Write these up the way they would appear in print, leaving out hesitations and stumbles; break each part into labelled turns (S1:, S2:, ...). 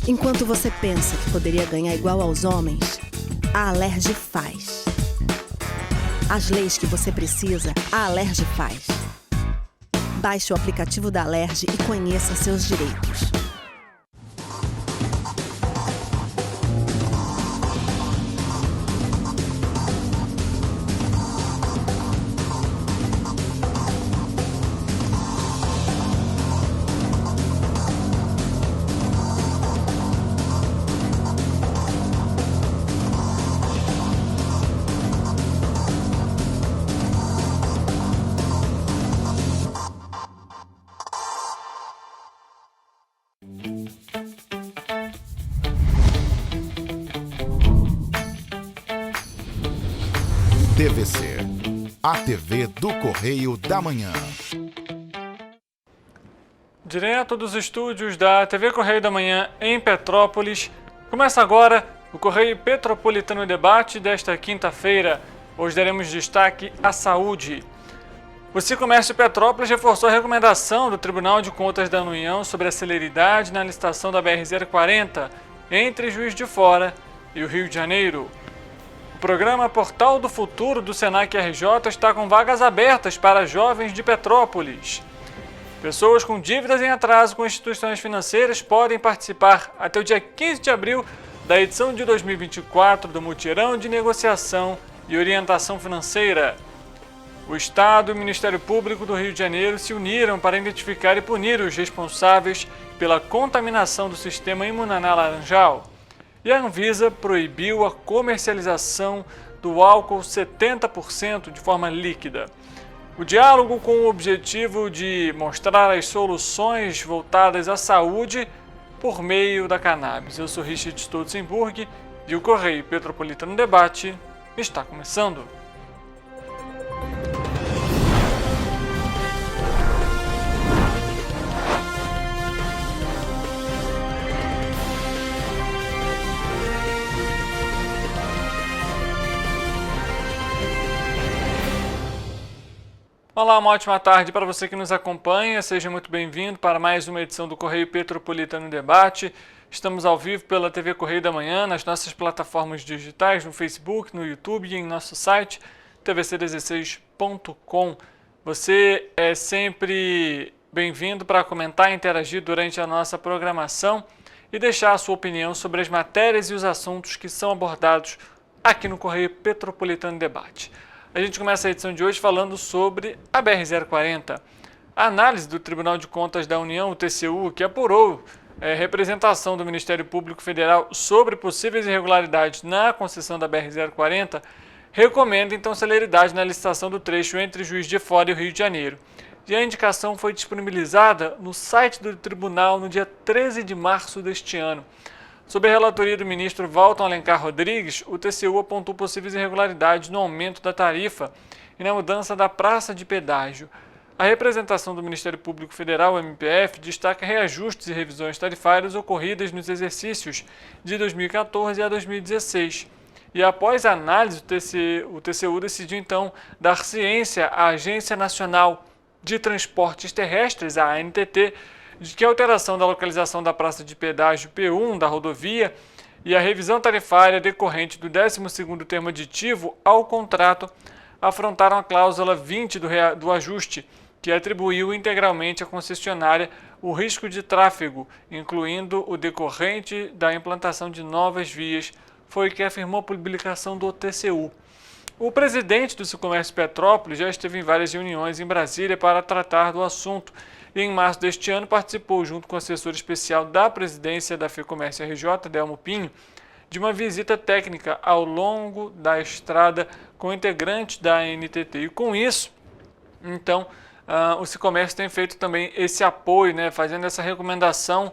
S1: Enquanto você pensa que poderia ganhar igual aos homens, a Alerj faz. As leis que você precisa, a Alerj faz. Baixe o aplicativo da Alerj e conheça seus direitos.
S2: TVC, a TV do Correio da Manhã.
S3: Direto dos estúdios da TV Correio da Manhã em Petrópolis, começa agora o Correio Petropolitano Debate desta quinta-feira. Hoje daremos destaque à saúde. O Sicomércio Petrópolis reforçou a recomendação do Tribunal de Contas da União sobre a celeridade na licitação da BR-040 entre Juiz de Fora e o Rio de Janeiro. O programa Portal do Futuro do Senac RJ está com vagas abertas para jovens de Petrópolis. Pessoas com dívidas em atraso com instituições financeiras podem participar até o dia 15 de abril da edição de 2024 do Mutirão de Negociação e Orientação Financeira. O Estado e o Ministério Público do Rio de Janeiro se uniram para identificar e punir os responsáveis pela contaminação do sistema imunanal laranjal. E a Anvisa proibiu a comercialização do álcool 70% de forma líquida. O diálogo com o objetivo de mostrar as soluções voltadas à saúde por meio da cannabis. Eu sou Richard Stolzenburg e o Correio Petropolitano Debate está começando. Olá, uma ótima tarde para você que nos acompanha. Seja muito bem-vindo para mais uma edição do Correio Petropolitano Debate. Estamos ao vivo pela TV Correio da Manhã, nas nossas plataformas digitais, no Facebook, no YouTube e em nosso site, tvc16.com. Você é sempre bem-vindo para comentar e interagir durante a nossa programação e deixar a sua opinião sobre as matérias e os assuntos que são abordados aqui no Correio Petropolitano Debate. A gente começa a edição de hoje falando sobre a BR-040. A análise do Tribunal de Contas da União, o TCU, que apurou representação do Ministério Público Federal sobre possíveis irregularidades na concessão da BR-040, recomenda então celeridade na licitação do trecho entre Juiz de Fora e o Rio de Janeiro. E a indicação foi disponibilizada no site do Tribunal no dia 13 de março deste ano. Sob a relatoria do ministro Walton Alencar Rodrigues, o TCU apontou possíveis irregularidades no aumento da tarifa e na mudança da praça de pedágio. A representação do Ministério Público Federal, o MPF, destaca reajustes e revisões tarifárias ocorridas nos exercícios de 2014 a 2016. E após a análise, o TCU decidiu então dar ciência à Agência Nacional de Transportes Terrestres, a ANTT, de que a alteração da localização da praça de pedágio P1 da rodovia e a revisão tarifária decorrente do 12º termo aditivo ao contrato afrontaram a cláusula 20 do ajuste, que atribuiu integralmente à concessionária o risco de tráfego, incluindo o decorrente da implantação de novas vias, foi o que afirmou a publicação do TCU. O presidente do Sicomércio Petrópolis já esteve em várias reuniões em Brasília para tratar do assunto e em março deste ano participou, junto com o assessor especial da presidência da FEComércio RJ, Delmo Pinho, de uma visita técnica ao longo da estrada com integrantes da ANTT. E com isso, então, o Sicomércio tem feito também esse apoio, fazendo essa recomendação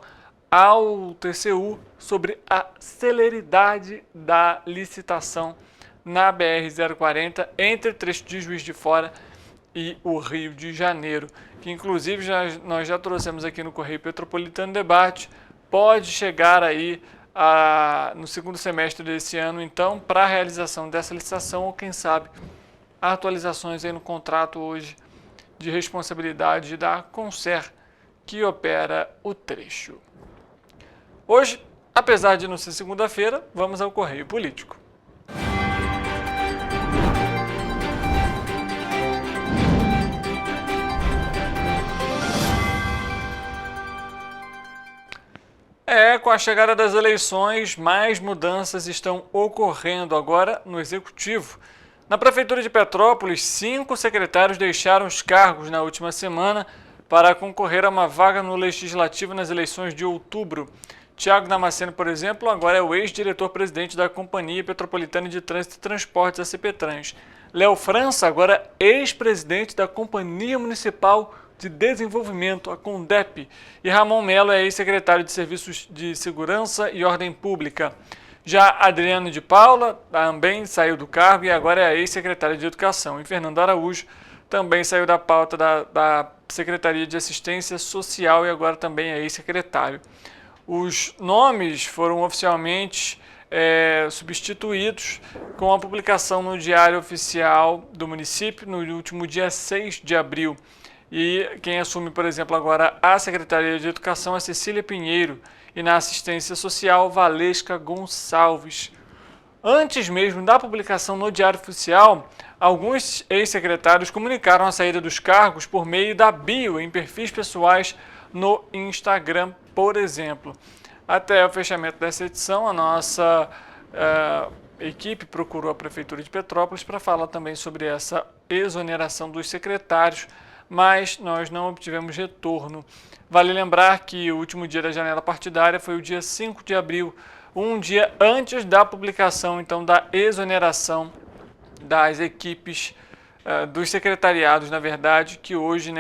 S3: ao TCU sobre a celeridade da licitação na BR-040 entre o trecho de Juiz de Fora e o Rio de Janeiro, que inclusive nós já trouxemos aqui no Correio Petropolitano Debate, pode chegar aí no segundo semestre desse ano, então, para a realização dessa licitação, ou quem sabe, atualizações aí no contrato hoje de responsabilidade da Concer, que opera o trecho. Hoje, Apesar de não ser segunda-feira, vamos ao Correio Político. Com a chegada das eleições, mais mudanças estão ocorrendo agora no Executivo. Na Prefeitura de Petrópolis, 5 secretários deixaram os cargos na última semana para concorrer a uma vaga no Legislativo nas eleições de outubro. Tiago Damasceno, por exemplo, agora é o ex-diretor-presidente da Companhia Petropolitana de Trânsito e Transportes, a CPTrans. Léo França, agora ex-presidente da Companhia Municipal de Desenvolvimento, a CONDEP, e Ramon Melo é ex-secretário de Serviços de Segurança e Ordem Pública. Já Adriano de Paula também saiu do cargo e agora é ex-secretário de Educação. E Fernando Araújo também saiu da pauta da Secretaria de Assistência Social e agora também é ex-secretário. Os nomes foram oficialmente substituídos com a publicação no Diário Oficial do município no último dia 6 de abril. E quem assume, por exemplo, agora a Secretaria de Educação é Cecília Pinheiro e na Assistência Social, Valesca Gonçalves. Antes mesmo da publicação no Diário Oficial, alguns ex-secretários comunicaram a saída dos cargos por meio da bio em perfis pessoais no Instagram, por exemplo. Até o fechamento dessa edição, a nossa equipe procurou a Prefeitura de Petrópolis para falar também sobre essa exoneração dos secretários, mas nós não obtivemos retorno. Vale lembrar que o último dia da janela partidária foi o dia 5 de abril, um dia antes da publicação, então, da exoneração das equipes, dos secretariados, na verdade, que hoje,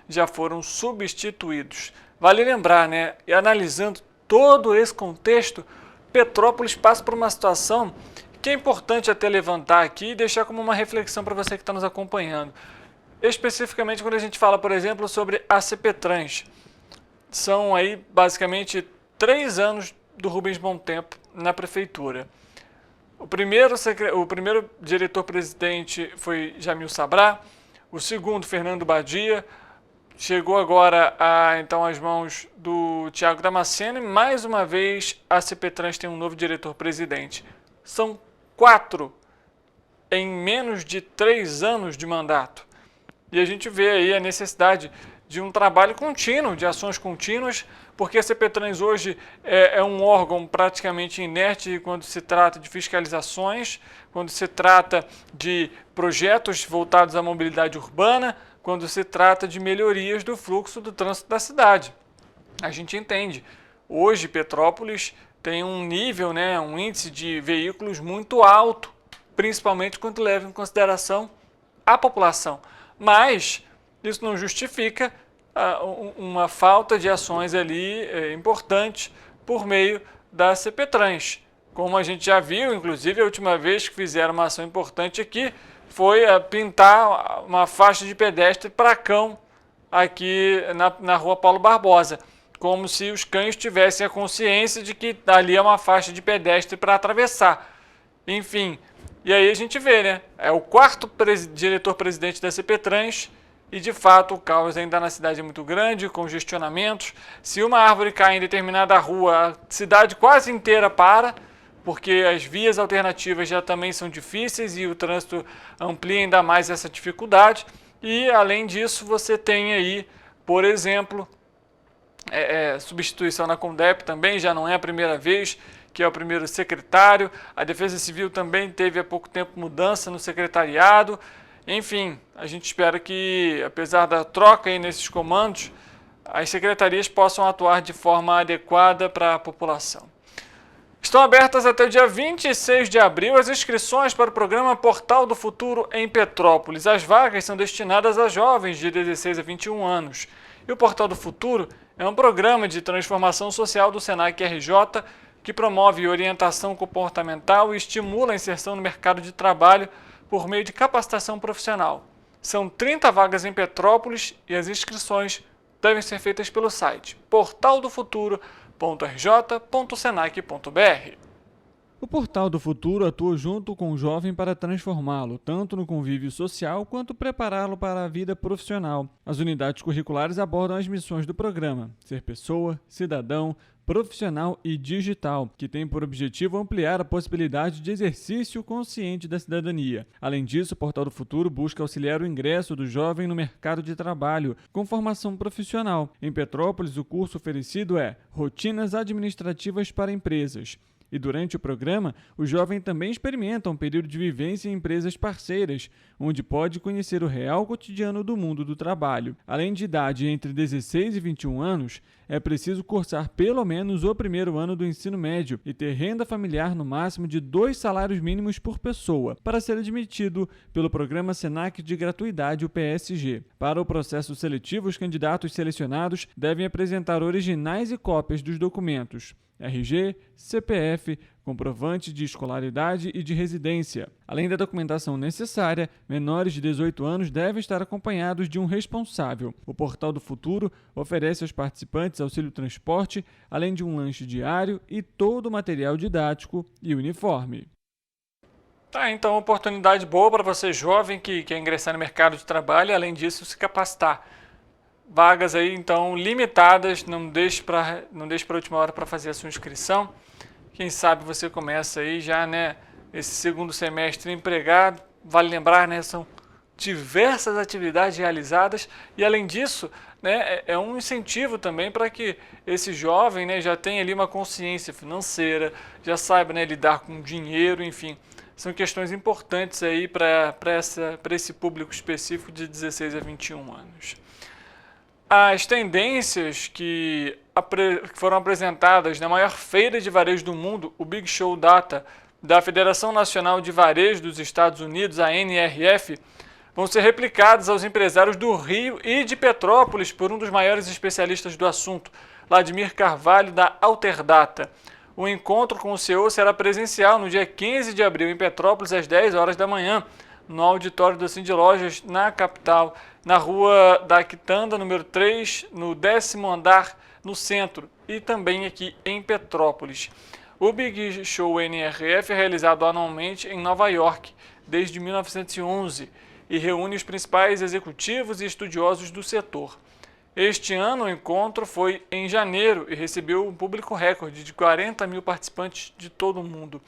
S3: já foram substituídos. Vale lembrar, e analisando todo esse contexto, Petrópolis passa por uma situação que é importante até levantar aqui e deixar como uma reflexão para você que está nos acompanhando. Especificamente quando a gente fala, por exemplo, sobre a CPTrans. São aí basicamente 3 anos do Rubens Bom Tempo na prefeitura. O primeiro diretor-presidente foi Jamil Sabrá, o segundo, Fernando Badia, chegou agora então às mãos do Tiago Damasceno e mais uma vez a CPTrans tem um novo diretor-presidente. São 4 em menos de 3 anos de mandato. E a gente vê aí a necessidade de um trabalho contínuo, de ações contínuas, porque a CPTrans hoje é um órgão praticamente inerte quando se trata de fiscalizações, quando se trata de projetos voltados à mobilidade urbana, quando se trata de melhorias do fluxo do trânsito da cidade. A gente entende. Hoje, Petrópolis tem um nível, um índice de veículos muito alto, principalmente quando leva em consideração a população. Mas isso não justifica uma falta de ações ali importantes por meio da CPTrans. Como a gente já viu, inclusive a última vez que fizeram uma ação importante aqui foi pintar uma faixa de pedestre para cão aqui na rua Paulo Barbosa, como se os cães tivessem a consciência de que ali é uma faixa de pedestre para atravessar. Enfim, e aí a gente vê, é o 4º diretor-presidente da CPTrans e, de fato, o caos ainda na cidade é muito grande, congestionamentos. Se uma árvore cai em determinada rua, a cidade quase inteira para, porque as vias alternativas já também são difíceis e o trânsito amplia ainda mais essa dificuldade. E, além disso, você tem aí, por exemplo, substituição na CONDEP também, já não é a primeira vez, que é o primeiro secretário. A Defesa Civil também teve há pouco tempo mudança no secretariado. Enfim, a gente espera que, apesar da troca aí nesses comandos, as secretarias possam atuar de forma adequada para a população. Estão abertas até o dia 26 de abril as inscrições para o programa Portal do Futuro em Petrópolis. As vagas são destinadas a jovens de 16 a 21 anos. E o Portal do Futuro é um programa de transformação social do Senac RJ que promove orientação comportamental e estimula a inserção no mercado de trabalho por meio de capacitação profissional. São 30 vagas em Petrópolis e as inscrições devem ser feitas pelo site portaldofuturo.rj.senac.br. O Portal do Futuro atua junto com o jovem para transformá-lo, tanto no convívio social quanto prepará-lo para a vida profissional. As unidades curriculares abordam as missões do programa: ser pessoa, cidadão, profissional e digital, que tem por objetivo ampliar a possibilidade de exercício consciente da cidadania. Além disso, o Portal do Futuro busca auxiliar o ingresso do jovem no mercado de trabalho, com formação profissional. Em Petrópolis, o curso oferecido é Rotinas Administrativas para Empresas. E durante o programa, o jovem também experimenta um período de vivência em empresas parceiras, onde pode conhecer o real cotidiano do mundo do trabalho. Além de idade entre 16 e 21 anos, é preciso cursar pelo menos o primeiro ano do ensino médio e ter renda familiar no máximo de 2 salários mínimos por pessoa, para ser admitido pelo Programa Senac de Gratuidade, o PSG. Para o processo seletivo, os candidatos selecionados devem apresentar originais e cópias dos documentos: RG, CPF, comprovante de escolaridade e de residência. Além da documentação necessária, menores de 18 anos devem estar acompanhados de um responsável. O Portal do Futuro oferece aos participantes auxílio transporte, além de um lanche diário e todo o material didático e uniforme. Tá, então oportunidade boa para você jovem que quer ingressar no mercado de trabalho e, além disso, se capacitar. Vagas aí, então, limitadas, não deixe para a última hora para fazer a sua inscrição. Quem sabe você começa aí já, né, esse segundo semestre empregado. Vale lembrar, né, são diversas atividades realizadas e, além disso, né, é um incentivo também para que esse jovem, né, já tenha ali uma consciência financeira, já saiba, né, lidar com dinheiro, enfim. São questões importantes aí para esse público específico de 16 a 21 anos. As tendências que foram apresentadas na maior feira de varejo do mundo, o Big Show Data da Federação Nacional de Varejo dos Estados Unidos, a NRF, vão ser replicadas aos empresários do Rio e de Petrópolis por um dos maiores especialistas do assunto, Vladimir Carvalho, da Alterdata. O encontro com o CEO será presencial no dia 15 de abril em Petrópolis, às 10 horas da manhã, no auditório do Cindy Lojas, na capital, na rua da Quitanda, número 3, no 10º andar, no centro, e também aqui em Petrópolis. O Big Show NRF é realizado anualmente em Nova York, desde 1911, e reúne os principais executivos e estudiosos do setor. Este ano o encontro foi em janeiro e recebeu um público recorde de 40 mil participantes de todo o mundo.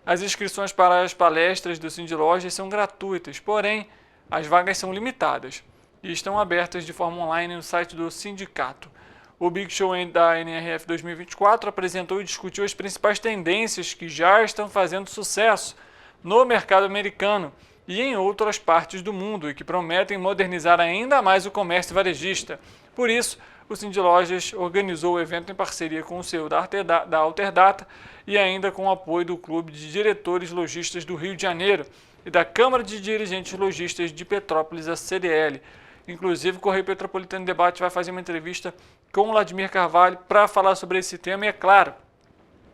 S3: As inscrições para as palestras do Cindy Lojas são gratuitas, porém as vagas são limitadas e estão abertas de forma online no site do sindicato. O Big Show da NRF 2024 apresentou e discutiu as principais tendências que já estão fazendo sucesso no mercado americano e em outras partes do mundo e que prometem modernizar ainda mais o comércio varejista. Por isso, o Cindy Lojas organizou o evento em parceria com o CEO da Alterdata e ainda com o apoio do Clube de Diretores Lojistas do Rio de Janeiro e da Câmara de Dirigentes Lojistas de Petrópolis, a CDL. Inclusive, o Correio Petropolitano Debate vai fazer uma entrevista com o Vladimir Carvalho para falar sobre esse tema e, é claro,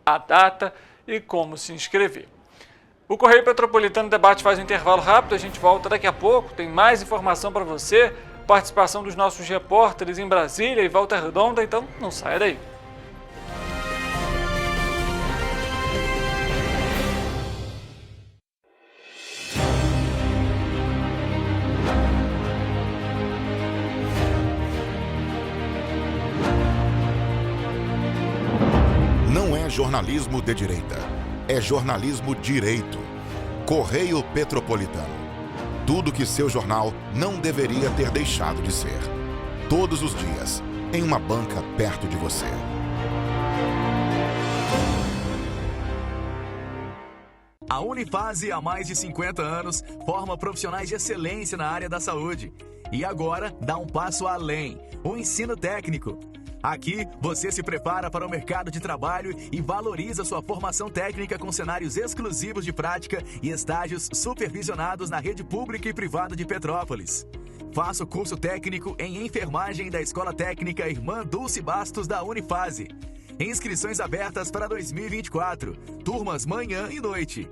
S3: a data e como se inscrever. O Correio Petropolitano Debate faz um intervalo rápido, a gente volta daqui a pouco, tem mais informação para você, participação dos nossos repórteres em Brasília e Volta Redonda, então não saia daí.
S2: Não é jornalismo de direita, é jornalismo direito. Correio Petropolitano. Tudo que seu jornal não deveria ter deixado de ser. Todos os dias, em uma banca perto de você.
S4: A Unifase, há mais de 50 anos, forma profissionais de excelência na área da saúde. E agora, dá um passo além, o ensino técnico. Aqui, você se prepara para o mercado de trabalho e valoriza sua formação técnica com cenários exclusivos de prática e estágios supervisionados na rede pública e privada de Petrópolis. Faça o curso técnico em enfermagem da Escola Técnica Irmã Dulce Bastos da Unifase. Inscrições abertas para 2024. Turmas manhã e noite.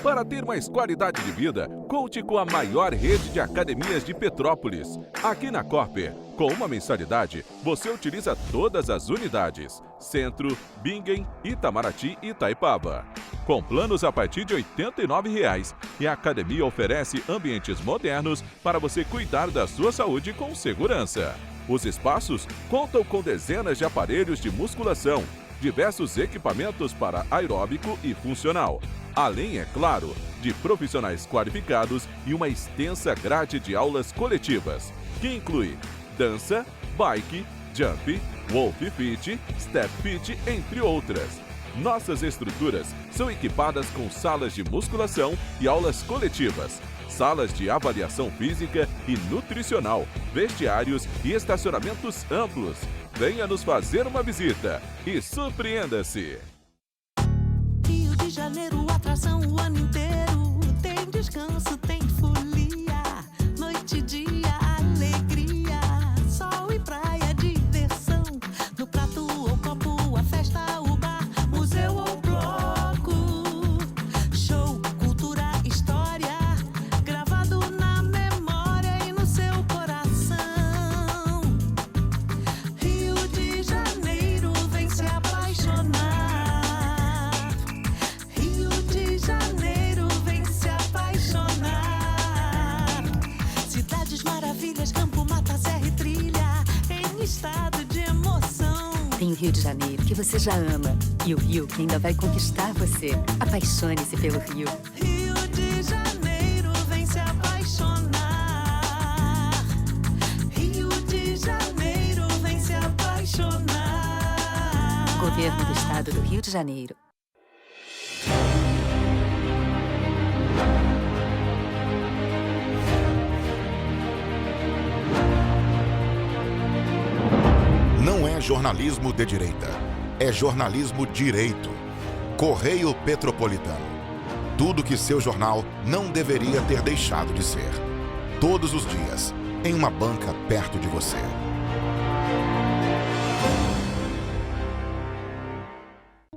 S5: Para ter mais qualidade de vida, conte com a maior rede de academias de Petrópolis. Aqui na Corper, Com uma mensalidade, você utiliza todas as unidades: Centro, Bingen, Itamaraty e Itaipava. Com planos a partir de R$ 89,00 e a academia oferece ambientes modernos para você cuidar da sua saúde com segurança. Os espaços contam com dezenas de aparelhos de musculação, diversos equipamentos para aeróbico e funcional, além, é claro, de profissionais qualificados e uma extensa grade de aulas coletivas, que inclui dança, bike, jump, wolf fit, step fit, entre outras. Nossas estruturas são equipadas com salas de musculação e aulas coletivas, salas de avaliação física e nutricional, vestiários e estacionamentos amplos. Venha nos fazer uma visita e surpreenda-se!
S6: Rio de Janeiro, atração o ano inteiro. Tem descanso, tem folia, noite e dia, alegria, sol e praia, diversão. No prato ou copo, a festa, o bar, museu ou bloco. Show, cultura, história, gravado na memória e no seu coração. Rio de Janeiro, vem se apaixonar. Rio de Janeiro, vem se apaixonar. Cidades maravilhas, campo, mata, serra e trilha, em estado de emoção.
S7: Tem o Rio de Janeiro, que você já ama, e o Rio, que ainda vai conquistar você. Apaixone-se pelo Rio.
S6: Rio de Janeiro, vem se apaixonar. Rio de Janeiro, vem se apaixonar.
S7: Governo do Estado do Rio de Janeiro.
S2: Não é jornalismo de direita, é jornalismo direito. Correio Petropolitano. Tudo que seu jornal não deveria ter deixado de ser. Todos os dias, em uma banca perto de você.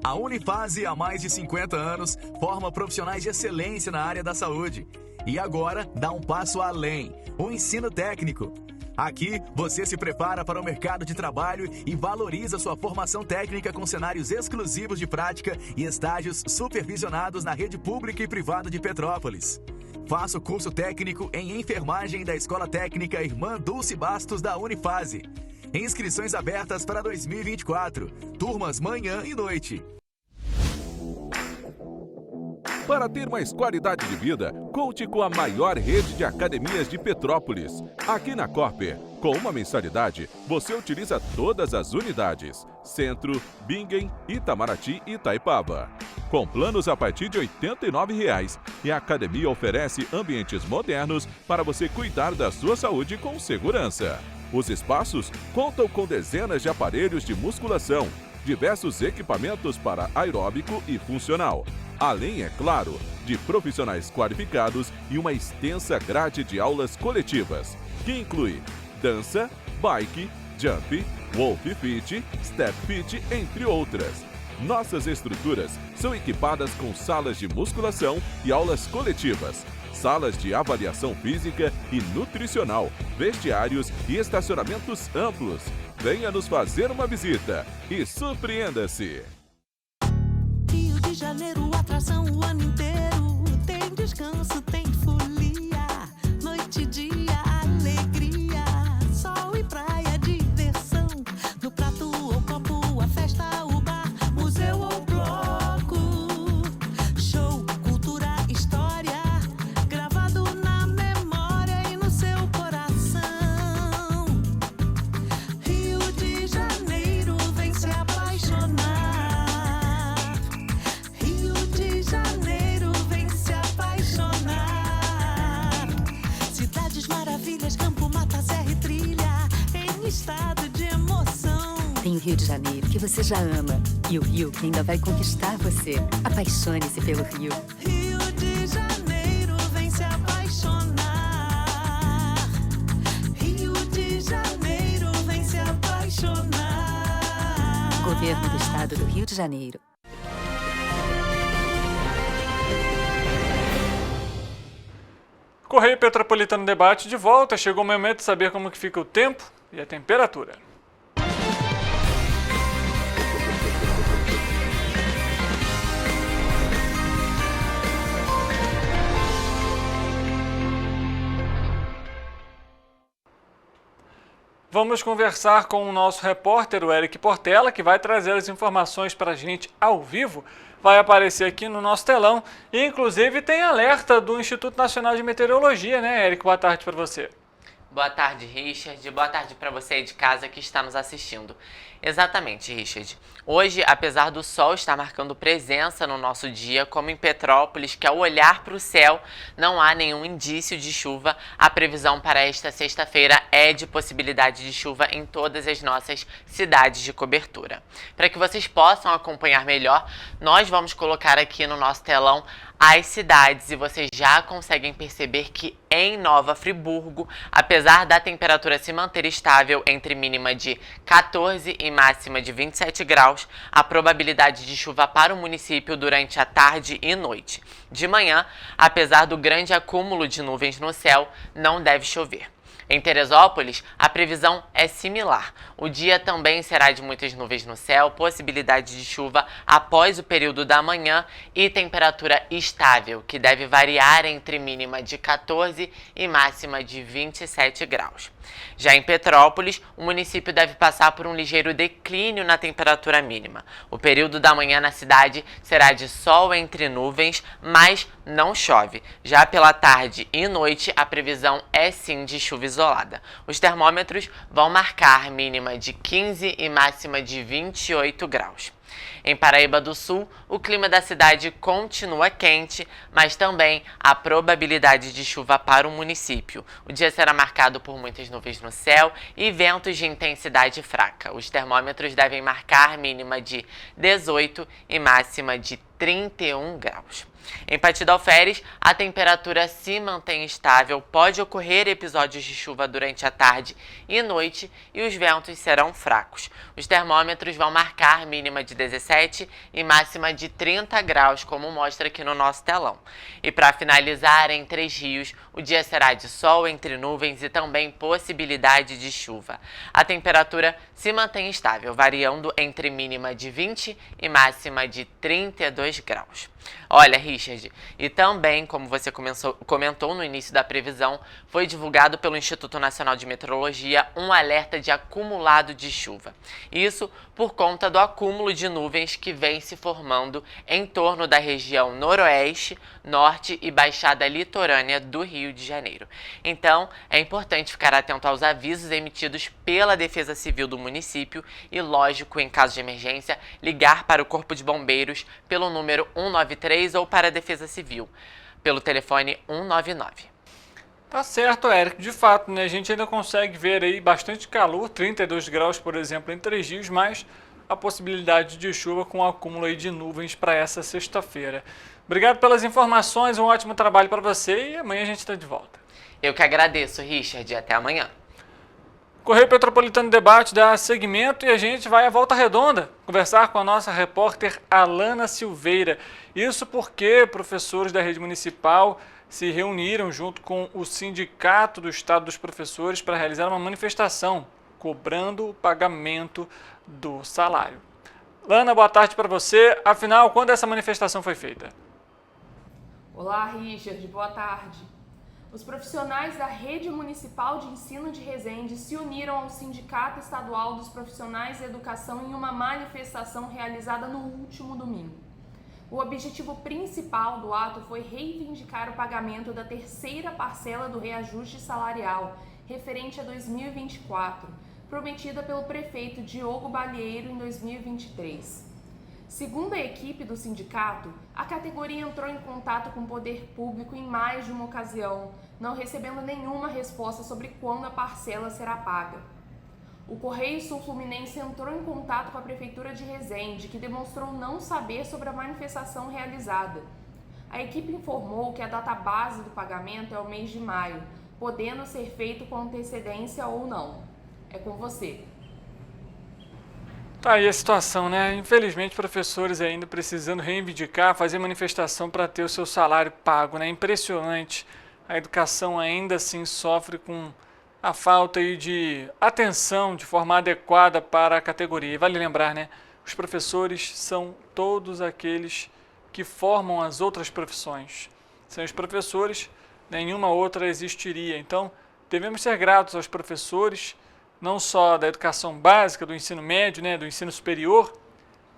S4: A Unifase, há mais de 50 anos, forma profissionais de excelência na área da saúde. E agora dá um passo além: o ensino técnico. Aqui, você se prepara para o mercado de trabalho e valoriza sua formação técnica com cenários exclusivos de prática e estágios supervisionados na rede pública e privada de Petrópolis. Faça o curso técnico em enfermagem da Escola Técnica Irmã Dulce Bastos da Unifase. Inscrições abertas para 2024. Turmas manhã e noite.
S5: Para ter mais qualidade de vida, conte com a maior rede de academias de Petrópolis. Aqui na Corper, com uma mensalidade, você utiliza todas as unidades: Centro, Bingen, Itamaraty e Itaipava. Com planos a partir de R$ 89,00 e a academia oferece ambientes modernos para você cuidar da sua saúde com segurança. Os espaços contam com dezenas de aparelhos de musculação, diversos equipamentos para aeróbico e funcional, além, é claro, de profissionais qualificados e uma extensa grade de aulas coletivas, que inclui dança, bike, jump, wolf fit, step fit, entre outras. Nossas estruturas são equipadas com salas de musculação e aulas coletivas, salas de avaliação física e nutricional, vestiários e estacionamentos amplos. Venha nos fazer uma visita e surpreenda-se!
S6: Rio de Janeiro, atração o ano inteiro. Tem descanso, tem folia, noite e dia, alegria, sol e praia, diversão. No prato ou copo, a festa, o bar, museu ou bloco. Show, cultura, história, gravado na memória e no seu coração. Rio de Janeiro, vem se apaixonar. Rio de Janeiro, vem se apaixonar. Cidades maravilhas, campo, mata, serra e trilha, em estado de emoção.
S7: Tem o Rio de Janeiro, que você já ama, e o Rio, que ainda vai conquistar você. Apaixone-se pelo Rio.
S6: Rio de Janeiro, vem se apaixonar. Rio de Janeiro, vem se apaixonar.
S7: Governo do Estado do Rio de Janeiro.
S3: Correio Petropolitano Debate de volta. Chegou o momento de saber como que fica o tempo e a temperatura. Vamos conversar com o nosso repórter, o Eric Portela, que vai trazer as informações para a gente ao vivo. Vai aparecer aqui no nosso telão e, inclusive, tem alerta do Instituto Nacional de Meteorologia, né, Eric? Boa tarde para você.
S8: Boa tarde, Richard. Boa tarde para você aí de casa que está nos assistindo. Exatamente, Richard. Hoje, apesar do sol estar marcando presença no nosso dia, como em Petrópolis, que ao olhar para o céu não há nenhum indício de chuva, a previsão para esta sexta-feira é de possibilidade de chuva em todas as nossas cidades de cobertura. Para que vocês possam acompanhar melhor, nós vamos colocar aqui no nosso telão as cidades e vocês já conseguem perceber que em Nova Friburgo, apesar da temperatura se manter estável entre mínima de 14 e máxima de 27 graus, a probabilidade de chuva para o município durante a tarde e noite. De manhã, apesar do grande acúmulo de nuvens no céu, não deve chover. Em Teresópolis, a previsão é similar. O dia também será de muitas nuvens no céu, possibilidade de chuva após o período da manhã e temperatura estável, que deve variar entre mínima de 14 e máxima de 27 graus. Já em Petrópolis, o município deve passar por um ligeiro declínio na temperatura mínima. O período da manhã na cidade será de sol entre nuvens, mas não chove. Já pela tarde e noite, a previsão é sim de chuva isolada. Os termômetros vão marcar mínima de 15 e máxima de 28 graus. Em Paraíba do Sul, o clima da cidade continua quente, mas também há probabilidade de chuva para o município. O dia será marcado por muitas nuvens no céu e ventos de intensidade fraca. Os termômetros devem marcar mínima de 18 e máxima de 31 graus. Em Patida Alferes, a temperatura se mantém estável, pode ocorrer episódios de chuva durante a tarde e noite e os ventos serão fracos. Os termômetros vão marcar mínima de 17 e máxima de 30 graus, como mostra aqui no nosso telão. E para finalizar, em Três Rios, o dia será de sol entre nuvens e também possibilidade de chuva. A temperatura se mantém estável, variando entre mínima de 20 e máxima de 32 graus. Olha, Richard, e também, como você comentou no início da previsão, foi divulgado pelo Instituto Nacional de Meteorologia um alerta de acumulado de chuva. Isso por conta do acúmulo de nuvens que vem se formando em torno da região noroeste, norte e baixada litorânea do Rio de Janeiro. Então, é importante ficar atento aos avisos emitidos pela Defesa Civil do município e, lógico, em caso de emergência, ligar para o Corpo de Bombeiros pelo número 193 ou para a Defesa Civil, pelo telefone 199.
S3: Tá certo, Eric. De fato, né, a gente ainda consegue ver aí bastante calor, 32 graus, por exemplo, em Três Rios, mas a possibilidade de chuva com acúmulo aí de nuvens para essa sexta-feira. Obrigado pelas informações, um ótimo trabalho para você e amanhã a gente está de volta.
S8: Eu que agradeço, Richard, e até amanhã.
S3: Correio Petropolitano Debate dá seguimento e a gente vai à Volta Redonda conversar com a nossa repórter Alana Silveira. Isso porque professores da rede municipal se reuniram junto com o Sindicato do Estado dos Professores para realizar uma manifestação cobrando o pagamento do salário. Lana, boa tarde para você. Afinal, quando essa manifestação foi feita?
S9: Olá, Richard. Boa tarde. Os profissionais da Rede Municipal de Ensino de Resende se uniram ao Sindicato Estadual dos Profissionais de Educação em uma manifestação realizada no último domingo. O objetivo principal do ato foi reivindicar o pagamento da terceira parcela do reajuste salarial, referente a 2024, prometida pelo prefeito Diogo Balieiro em 2023. Segundo a equipe do sindicato, a categoria entrou em contato com o poder público em mais de uma ocasião, não recebendo nenhuma resposta sobre quando a parcela será paga. O Correio Sul Fluminense entrou em contato com a Prefeitura de Resende, que demonstrou não saber sobre a manifestação realizada. A equipe informou que a data base do pagamento é o mês de maio, podendo ser feito com antecedência ou não. É com você.
S3: Tá aí a situação, né? Infelizmente, professores ainda precisando reivindicar, fazer manifestação para ter o seu salário pago, né? Impressionante. A educação ainda assim sofre com a falta aí de atenção de forma adequada para a categoria. E vale lembrar, né? Os professores são todos aqueles que formam as outras profissões. Sem os professores, nenhuma outra existiria. Então, devemos ser gratos aos professores, não só da educação básica, do ensino médio, né, do ensino superior,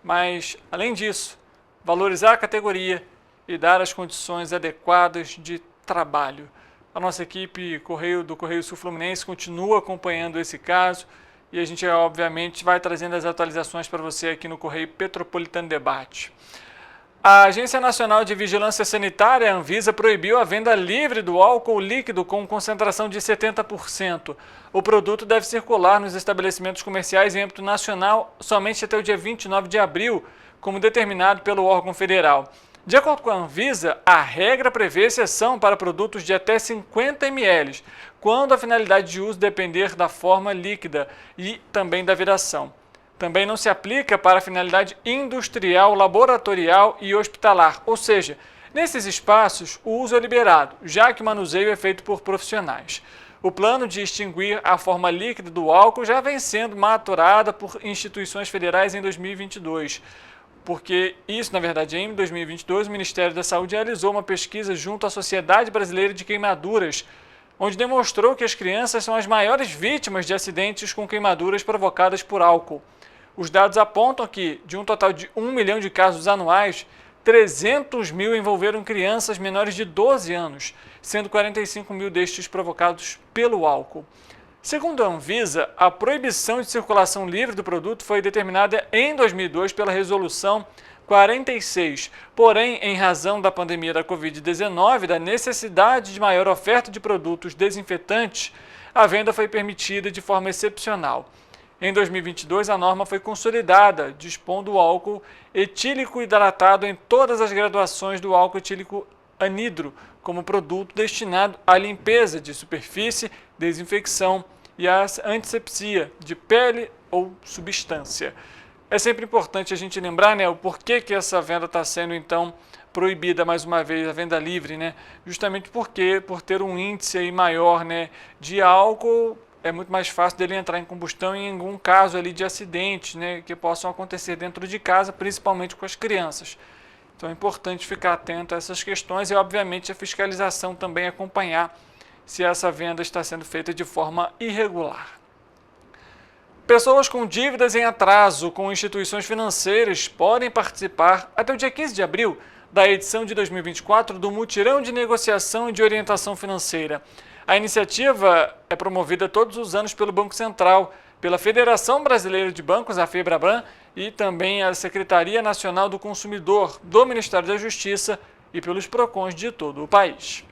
S3: mas, além disso, valorizar a categoria e dar as condições adequadas de trabalho. A nossa equipe do Correio Sul Fluminense continua acompanhando esse caso e a gente, obviamente, vai trazendo as atualizações para você aqui no Correio Petropolitano Debate. A Agência Nacional de Vigilância Sanitária, a Anvisa, proibiu a venda livre do álcool líquido com concentração de 70%. O produto deve circular nos estabelecimentos comerciais em âmbito nacional somente até o dia 29 de abril, como determinado pelo órgão federal. De acordo com a Anvisa, a regra prevê exceção para produtos de até 50 ml, quando a finalidade de uso depender da forma líquida e também da vedação. Também não se aplica para a finalidade industrial, laboratorial e hospitalar, ou seja, nesses espaços o uso é liberado, já que o manuseio é feito por profissionais. O plano de extinguir a forma líquida do álcool já vem sendo maturada por instituições federais em 2022. Porque isso, na verdade, em 2022, o Ministério da Saúde realizou uma pesquisa junto à Sociedade Brasileira de Queimaduras, onde demonstrou que as crianças são as maiores vítimas de acidentes com queimaduras provocadas por álcool. Os dados apontam que, de um total de 1 milhão de casos anuais, 300 mil envolveram crianças menores de 12 anos, sendo 45 mil destes provocados pelo álcool. Segundo a Anvisa, a proibição de circulação livre do produto foi determinada em 2002 pela Resolução 46. Porém, em razão da pandemia da Covid-19 e da necessidade de maior oferta de produtos desinfetantes, a venda foi permitida de forma excepcional. Em 2022, a norma foi consolidada, dispondo o álcool etílico hidratado em todas as graduações do álcool etílico anidro, como produto destinado à limpeza de superfície, desinfecção e à antisepsia de pele ou substância. É sempre importante a gente lembrar, né, o porquê que essa venda está sendo, então, proibida mais uma vez, a venda livre, né? Justamente porque, por ter um índice aí maior, né, de álcool, é muito mais fácil dele entrar em combustão em algum caso ali de acidentes, né, que possam acontecer dentro de casa, principalmente com as crianças. Então é importante ficar atento a essas questões e, obviamente, a fiscalização também acompanhar se essa venda está sendo feita de forma irregular. Pessoas com dívidas em atraso com instituições financeiras podem participar até o dia 15 de abril da edição de 2024 do Mutirão de Negociação e de Orientação Financeira. A iniciativa é promovida todos os anos pelo Banco Central, pela Federação Brasileira de Bancos, a FEBRABAN, e também a Secretaria Nacional do Consumidor, do Ministério da Justiça e pelos PROCONs de todo o país.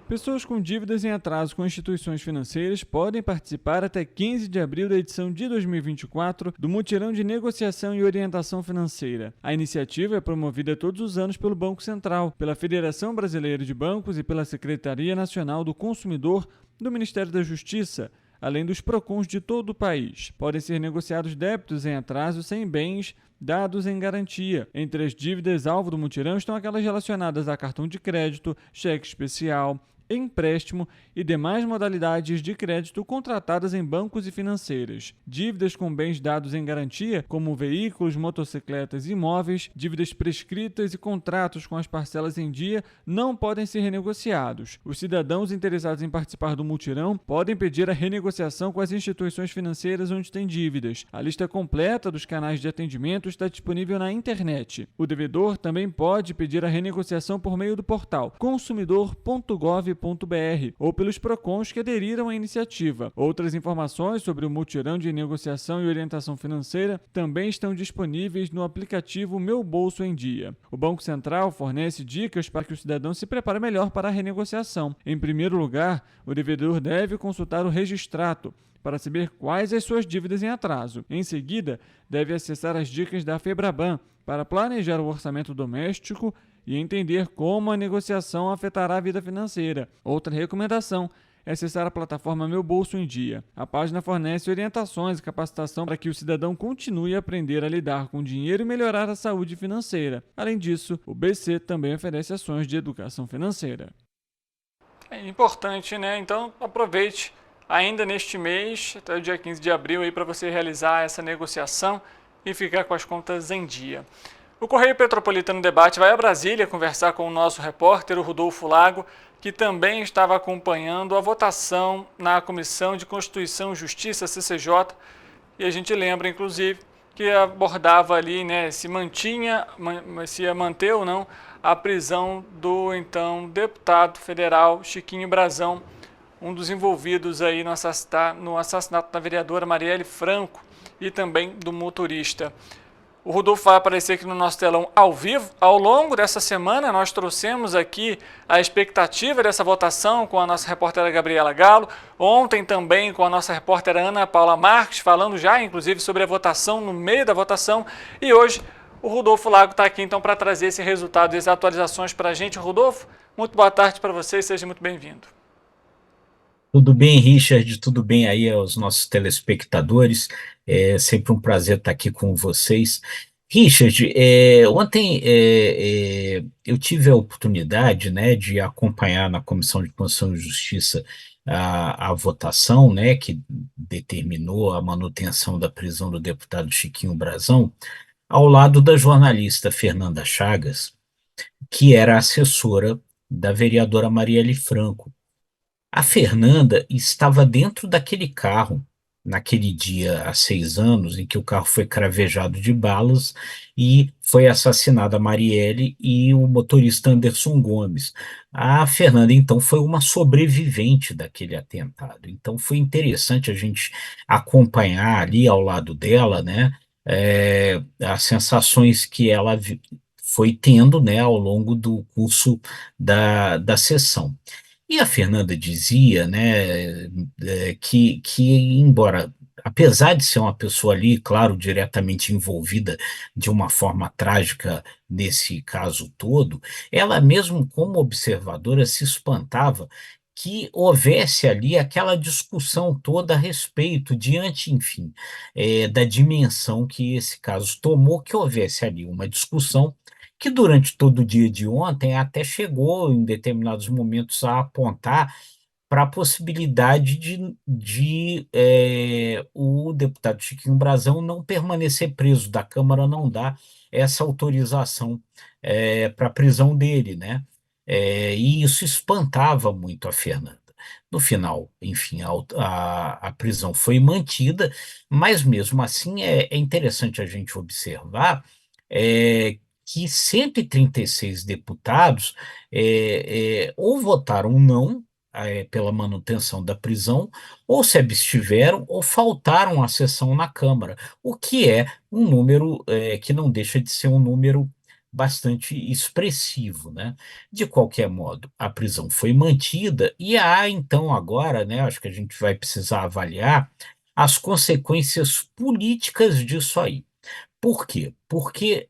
S3: Pessoas com dívidas em atraso com instituições financeiras podem participar até 15 de abril da edição de 2024 do Mutirão de Negociação e Orientação Financeira. A iniciativa é promovida todos os anos pelo Banco Central, pela Federação Brasileira de Bancos e pela Secretaria Nacional do Consumidor do Ministério da Justiça, além dos PROCONs de todo o país. Podem ser negociados débitos em atraso sem bens dados em garantia. Entre as dívidas alvo do mutirão estão aquelas relacionadas a cartão de crédito, cheque especial, empréstimo e demais modalidades de crédito contratadas em bancos e financeiras. Dívidas com bens dados em garantia, como veículos, motocicletas e imóveis, dívidas prescritas e contratos com as parcelas em dia não podem ser renegociados. Os cidadãos interessados em participar do mutirão podem pedir a renegociação com as instituições financeiras onde têm dívidas. A lista completa dos canais de atendimento está disponível na internet. O devedor também pode pedir a renegociação por meio do portal consumidor.gov.br ou pelos PROCONs que aderiram à iniciativa. Outras informações sobre o Mutirão de Negociação e Orientação Financeira também estão disponíveis no aplicativo Meu Bolso em Dia. O Banco Central fornece dicas para que o cidadão se prepare melhor para a renegociação. Em primeiro lugar, o devedor deve consultar o registrato para saber quais as suas dívidas em atraso. Em seguida, deve acessar as dicas da FEBRABAN para planejar o orçamento doméstico e entender como a negociação afetará a vida financeira. Outra recomendação é acessar a plataforma Meu Bolso em Dia. A página fornece orientações e capacitação para que o cidadão continue a aprender a lidar com o dinheiro e melhorar a saúde financeira. Além disso, o BC também oferece ações de educação financeira. É importante, né? Então aproveite ainda neste mês, até o dia 15 de abril, aí para você realizar essa negociação e ficar com as contas em dia. O Correio Petropolitano Debate vai a Brasília conversar com o nosso repórter, o Rodolfo Lago, que também estava acompanhando a votação na Comissão de Constituição e Justiça, CCJ, e a gente lembra, inclusive, que abordava ali, né, se ia manter ou não a prisão do então deputado federal Chiquinho Brazão, um dos envolvidos aí no assassinato da vereadora Marielle Franco e também do motorista. O Rodolfo vai aparecer aqui no nosso telão ao vivo. Ao longo dessa semana, nós trouxemos aqui a expectativa dessa votação com a nossa repórtera Gabriela Galo. Ontem também com a nossa repórtera Ana Paula Marques, falando já, inclusive, sobre a votação, no meio da votação. E hoje o Rodolfo Lago está aqui, então, para trazer esse resultado e as atualizações para a gente. Rodolfo, muito boa tarde para você e seja muito bem-vindo.
S10: Tudo bem, Richard? Tudo bem aí aos nossos telespectadores? É sempre um prazer estar aqui com vocês. Richard, ontem eu tive a oportunidade, né, de acompanhar na Comissão de Constituição e Justiça a votação, né, que determinou a manutenção da prisão do deputado Chiquinho Brazão, ao lado da jornalista Fernanda Chagas, que era assessora da vereadora Marielle Franco. A Fernanda estava dentro daquele carro, naquele dia há 6 anos, em que o carro foi cravejado de balas e foi assassinada a Marielle e o motorista Anderson Gomes. A Fernanda, então, foi uma sobrevivente daquele atentado. Então, foi interessante a gente acompanhar ali ao lado dela, né, as sensações que ela foi tendo, né, ao longo do curso da sessão. E a Fernanda dizia, né, embora, apesar de ser uma pessoa ali, claro, diretamente envolvida de uma forma trágica nesse caso todo, ela mesmo como observadora se espantava que houvesse ali aquela discussão toda a respeito, diante, enfim, da dimensão que esse caso tomou, que houvesse ali uma discussão que durante todo o dia de ontem até chegou, em determinados momentos, a apontar para a possibilidade de o deputado Chiquinho Brazão não permanecer preso, da Câmara não dar essa autorização para a prisão dele, né? E isso espantava muito a Fernanda. No final, enfim, a prisão foi mantida, mas mesmo assim é interessante a gente observar que 136 deputados ou votaram não pela manutenção da prisão, ou se abstiveram, ou faltaram à sessão na Câmara, o que é um número que não deixa de ser um número bastante expressivo, né? De qualquer modo, a prisão foi mantida e há, então, agora, né, acho que a gente vai precisar avaliar as consequências políticas disso aí. Por quê? Porque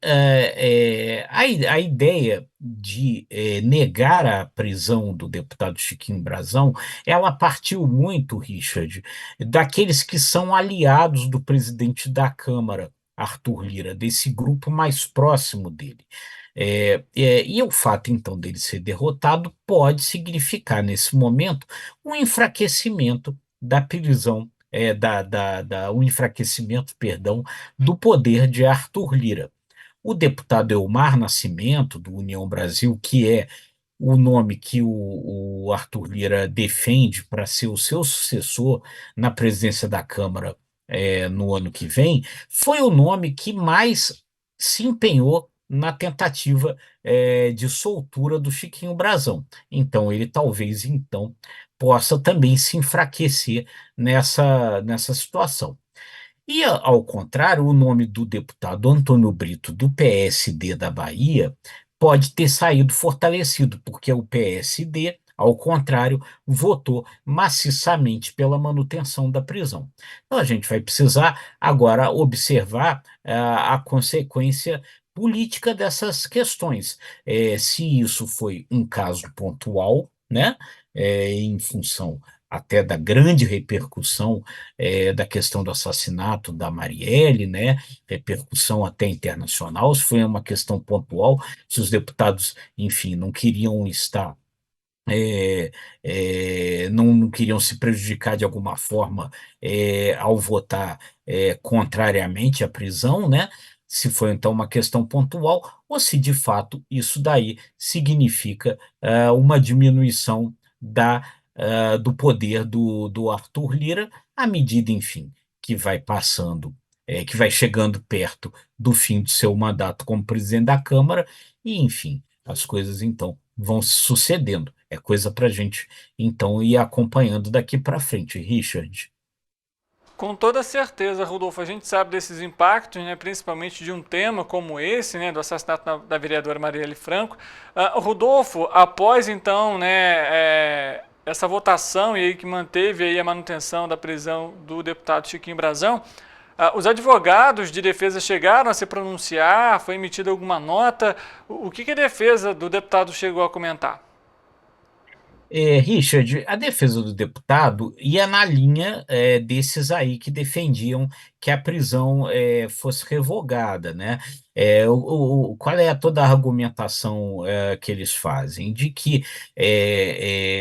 S10: a ideia de negar a prisão do deputado Chiquinho Brazão, ela partiu muito, Richard, daqueles que são aliados do presidente da Câmara, Arthur Lira, desse grupo mais próximo dele. E o fato, então, dele ser derrotado pode significar, nesse momento, um enfraquecimento da prisão, um enfraquecimento, perdão, do poder de Arthur Lira. O deputado Elmar Nascimento, do União Brasil, que é o nome que o Arthur Lira defende para ser o seu sucessor na presidência da Câmara no ano que vem, foi o nome que mais se empenhou na tentativa de soltura do Chiquinho Brazão. Então, ele talvez, então, possa também se enfraquecer nessa situação. E, ao contrário, o nome do deputado Antônio Brito, do PSD da Bahia, pode ter saído fortalecido, porque o PSD, ao contrário, votou maciçamente pela manutenção da prisão. Então, a gente vai precisar agora observar a consequência política dessas questões. Se isso foi um caso pontual, né, em função até da grande repercussão da questão do assassinato da Marielle, né, repercussão até internacional, se foi uma questão pontual, se os deputados, enfim, não queriam estar não queriam se prejudicar de alguma forma ao votar contrariamente à prisão, né? Se foi então uma questão pontual, ou se de fato isso daí significa uma diminuição do poder do Arthur Lira, à medida, enfim, que vai passando, que vai chegando perto do fim do seu mandato como presidente da Câmara, e, enfim, as coisas então vão se sucedendo. É coisa para a gente então ir acompanhando daqui para frente, Richard.
S3: Com toda certeza, Rodolfo, a gente sabe desses impactos, né, principalmente de um tema como esse, né, do assassinato da vereadora Marielle Franco. Rodolfo, após então, né, essa votação e aí que manteve aí a manutenção da prisão do deputado Chiquinho Brazão, os advogados de defesa chegaram a se pronunciar, foi emitida alguma nota? O que a defesa do deputado chegou a comentar?
S10: Richard, a defesa do deputado ia na linha desses aí que defendiam que a prisão fosse revogada, né? Qual é toda a argumentação que eles fazem? De que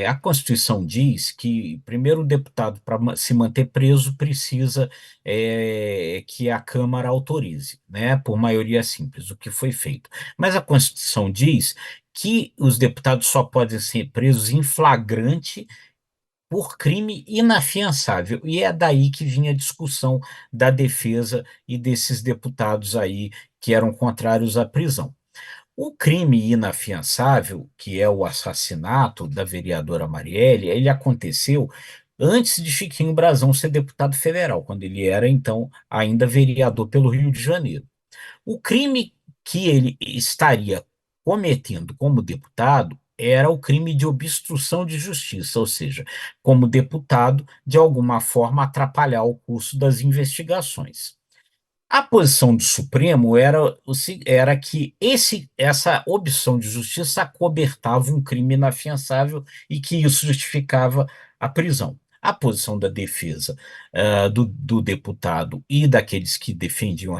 S10: a Constituição diz que, primeiro, o deputado, para se manter preso, precisa que a Câmara autorize, né? Por maioria simples, o que foi feito. Mas a Constituição diz que os deputados só podem ser presos em flagrante por crime inafiançável. E é daí que vinha a discussão da defesa e desses deputados aí que eram contrários à prisão. O crime inafiançável, que é o assassinato da vereadora Marielle, ele aconteceu antes de Chiquinho Brazão ser deputado federal, quando ele era, então, ainda vereador pelo Rio de Janeiro. O crime que ele estaria cometendo como deputado era o crime de obstrução de justiça, ou seja, como deputado, de alguma forma atrapalhar o curso das investigações. A posição do Supremo era que essa obstrução de justiça acobertava um crime inafiançável e que isso justificava a prisão. A posição da defesa do deputado e daqueles que defendiam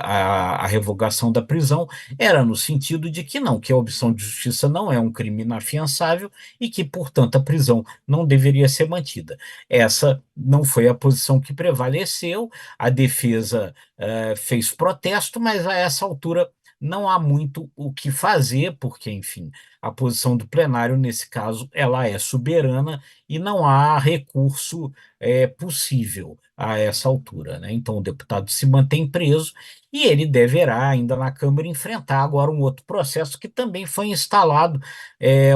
S10: a revogação da prisão era no sentido de que não, que a obstrução de justiça não é um crime inafiançável e que, portanto, a prisão não deveria ser mantida. Essa não foi a posição que prevaleceu, a defesa fez protesto, mas a essa altura não há muito o que fazer, porque, enfim, a posição do plenário, nesse caso, ela é soberana e não há recurso possível a essa altura, né? Então, o deputado se mantém preso e ele deverá, ainda na Câmara, enfrentar agora um outro processo que também foi instalado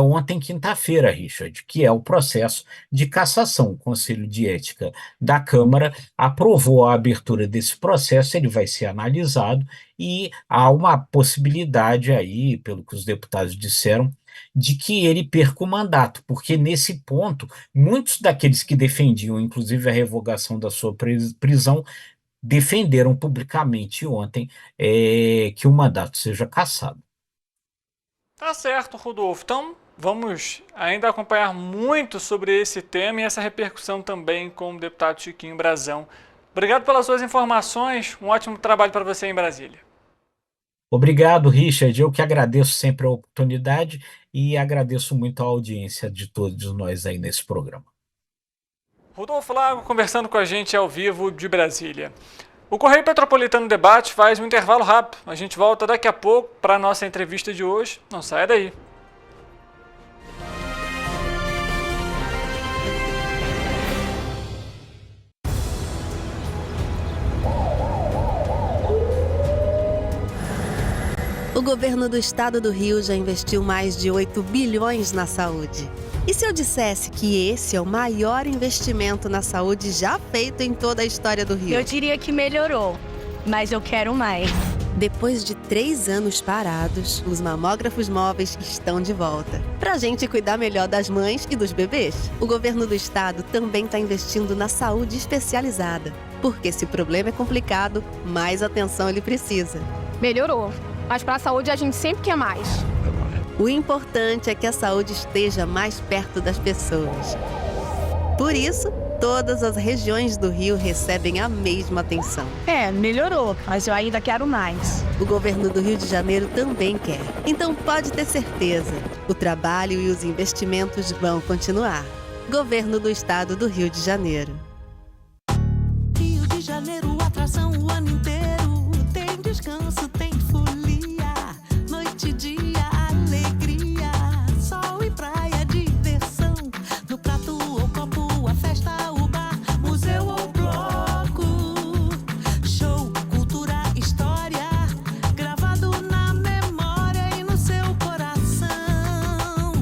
S10: ontem, quinta-feira, Richard, que é o processo de cassação. O Conselho de Ética da Câmara aprovou a abertura desse processo, ele vai ser analisado e há uma possibilidade aí, pelo que os deputados disseram, de que ele perca o mandato, porque nesse ponto, muitos daqueles que defendiam, inclusive, a revogação da sua prisão, defenderam publicamente ontem que o mandato seja cassado.
S3: Tá certo, Rodolfo. Então, vamos ainda acompanhar muito sobre esse tema e essa repercussão também com o deputado Chiquinho Brazão. Obrigado pelas suas informações, um ótimo trabalho para você em Brasília.
S10: Obrigado, Richard. Eu que agradeço sempre a oportunidade e agradeço muito a audiência de todos nós aí nesse programa.
S3: Rodolfo Lago conversando com a gente ao vivo de Brasília. O Correio Petropolitano Debate faz um intervalo rápido. A gente volta daqui a pouco para a nossa entrevista de hoje. Não saia daí.
S1: O governo do estado do Rio já investiu mais de 8 bilhões na saúde. E se eu dissesse que esse é o maior investimento na saúde já feito em toda a história do Rio?
S11: Eu diria que melhorou, mas eu quero mais.
S1: Depois de 3 anos parados, os mamógrafos móveis estão de volta. Pra gente cuidar melhor das mães e dos bebês. O governo do estado também está investindo na saúde especializada. Porque se o problema é complicado, mais atenção ele precisa.
S11: Melhorou, mas para a saúde a gente sempre quer mais.
S1: O importante é que a saúde esteja mais perto das pessoas. Por isso, todas as regiões do Rio recebem a mesma atenção.
S11: Melhorou, mas eu ainda quero mais.
S1: O governo do Rio de Janeiro também quer. Então pode ter certeza, o trabalho e os investimentos vão continuar. Governo do Estado do Rio de Janeiro.
S6: Rio de Janeiro, atração o ano inteiro. Tem descanso, tem folia. Noite e dia, alegria. Sol e praia, diversão. No prato ou copo, a festa, o bar, museu ou bloco. Show, cultura, história. Gravado na memória e no seu coração.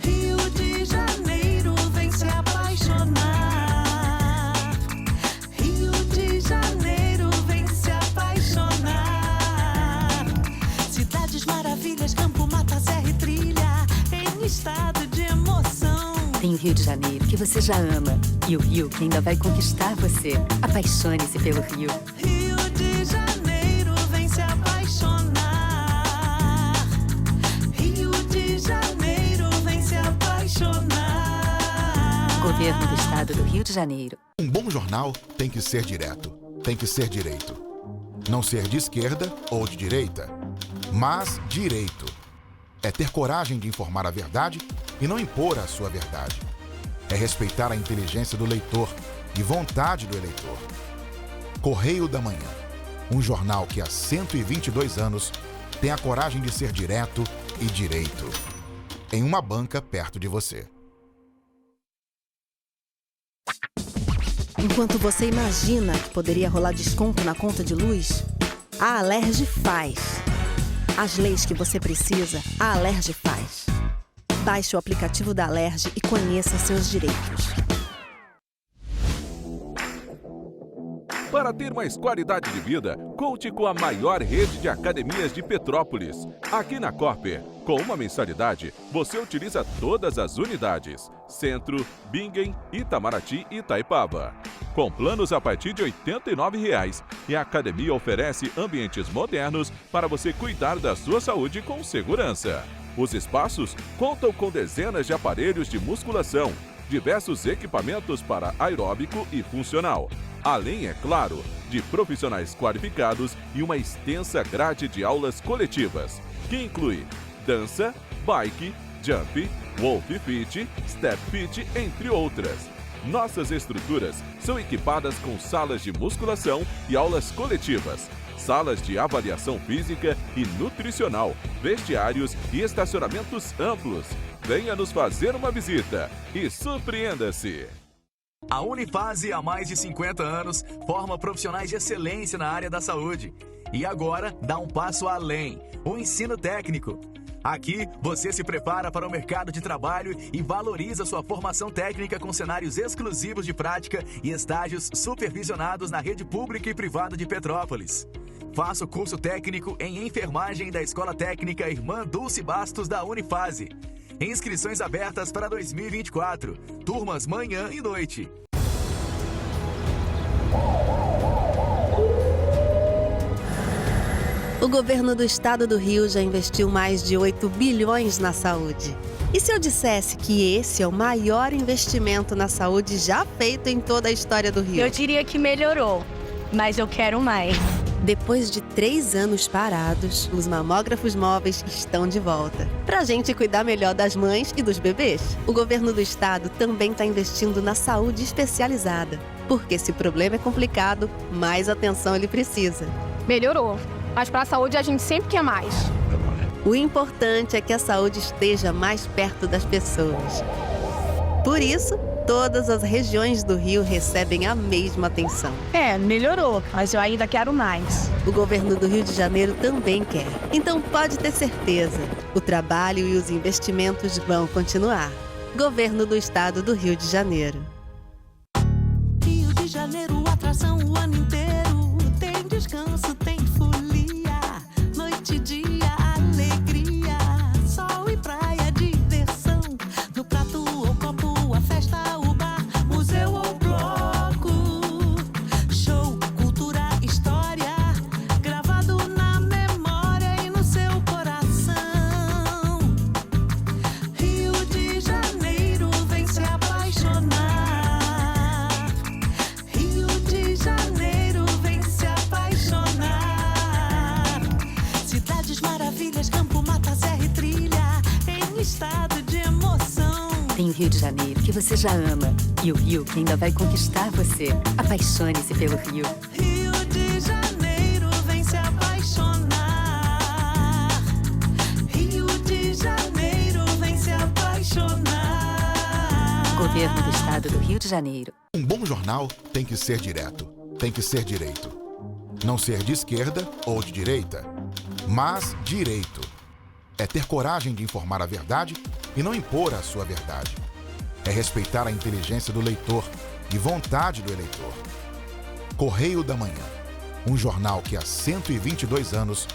S6: Rio de Janeiro, vem se apaixonar. Rio de Janeiro, vem se apaixonar. Cidades maravilhas, campo, mata, serra e trilha, em estado de emoção.
S7: Tem o Rio de Janeiro, que você já ama. E o Rio, que ainda vai conquistar você. Apaixone-se pelo Rio.
S6: Rio de Janeiro, vem se apaixonar. Rio de Janeiro, vem se apaixonar.
S7: Governo do Estado do Rio de Janeiro.
S2: Um bom jornal tem que ser direto, tem que ser direito. Não ser de esquerda ou de direita, mas direito. É ter coragem de informar a verdade e não impor a sua verdade. É respeitar a inteligência do leitor e vontade do eleitor. Correio da Manhã, um jornal que há 122 anos tem a coragem de ser direto e direito. Em uma banca perto de você.
S1: Enquanto você imagina que poderia rolar desconto na conta de luz, a Alerj faz. As leis que você precisa, a Alerj faz. Baixe o aplicativo da Alerj e conheça seus direitos.
S5: Para ter mais qualidade de vida, conte com a maior rede de academias de Petrópolis. Aqui na Cooper, com uma mensalidade, você utiliza todas as unidades: Centro, Bingen, Itamaraty e Itaipava. Com planos a partir de R$ 89,00, e a academia oferece ambientes modernos para você cuidar da sua saúde com segurança. Os espaços contam com dezenas de aparelhos de musculação, diversos equipamentos para aeróbico e funcional, além, é claro, de profissionais qualificados e uma extensa grade de aulas coletivas, que inclui dança, bike, jump, wolf fit, step fit, entre outras. Nossas estruturas são equipadas com salas de musculação e aulas coletivas, salas de avaliação física e nutricional, vestiários e estacionamentos amplos. Venha nos fazer uma visita e surpreenda-se!
S4: A Unifase, há mais de 50 anos, forma profissionais de excelência na área da saúde. E agora dá um passo além: o ensino técnico. Aqui, você se prepara para o mercado de trabalho e valoriza sua formação técnica com cenários exclusivos de prática e estágios supervisionados na rede pública e privada de Petrópolis. Faça o curso técnico em enfermagem da Escola Técnica Irmã Dulce Bastos da Unifase. Inscrições abertas para 2024. Turmas manhã e noite.
S1: O governo do Estado do Rio já investiu mais de 8 bilhões na saúde. E se eu dissesse que esse é o maior investimento na saúde já feito em toda a história do Rio?
S11: Eu diria que melhorou, mas eu quero mais.
S1: Depois de 3 anos parados, os mamógrafos móveis estão de volta. Pra gente cuidar melhor das mães e dos bebês. O governo do estado também está investindo na saúde especializada. Porque se o problema é complicado, mais atenção ele precisa.
S11: Melhorou, mas para a saúde a gente sempre quer mais.
S1: O importante é que a saúde esteja mais perto das pessoas. Por isso, todas as regiões do Rio recebem a mesma atenção.
S11: Melhorou, mas eu ainda quero mais.
S1: O governo do Rio de Janeiro também quer. Então pode ter certeza, o trabalho e os investimentos vão continuar. Governo do Estado do Rio de Janeiro.
S6: Rio de Janeiro, atração o ano inteiro. Tem descanso, tem folia. Noite e dia, alegria. Sol e praia, diversão. No prato ou copo, a festa, o bar, museu ou bloco. Show, cultura, história. Gravado na memória e no seu coração. Rio de Janeiro, vem se apaixonar.
S7: Rio de Janeiro que você já ama e o Rio que ainda vai conquistar você. Apaixone-se pelo Rio.
S6: Rio de Janeiro, vem se apaixonar. Rio de Janeiro, vem se apaixonar.
S7: Governo do Estado do Rio de Janeiro.
S2: Um bom jornal tem que ser direto, tem que ser direito. Não ser de esquerda ou de direita, mas direito. É ter coragem de informar a verdade e não impor a sua verdade. É respeitar a inteligência do leitor e vontade do eleitor. Correio da Manhã, um jornal que há 122 anos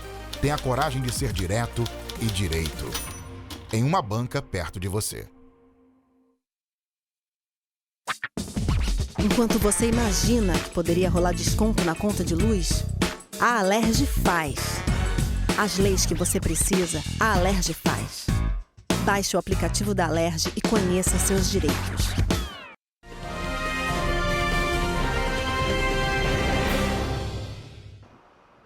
S2: tem a coragem de ser direto e direito. Em uma banca perto de você.
S1: Enquanto você imagina que poderia rolar desconto na conta de luz, a Alerj faz. As leis que você precisa, a Alerj faz. Baixe o aplicativo da Alerj e conheça seus direitos.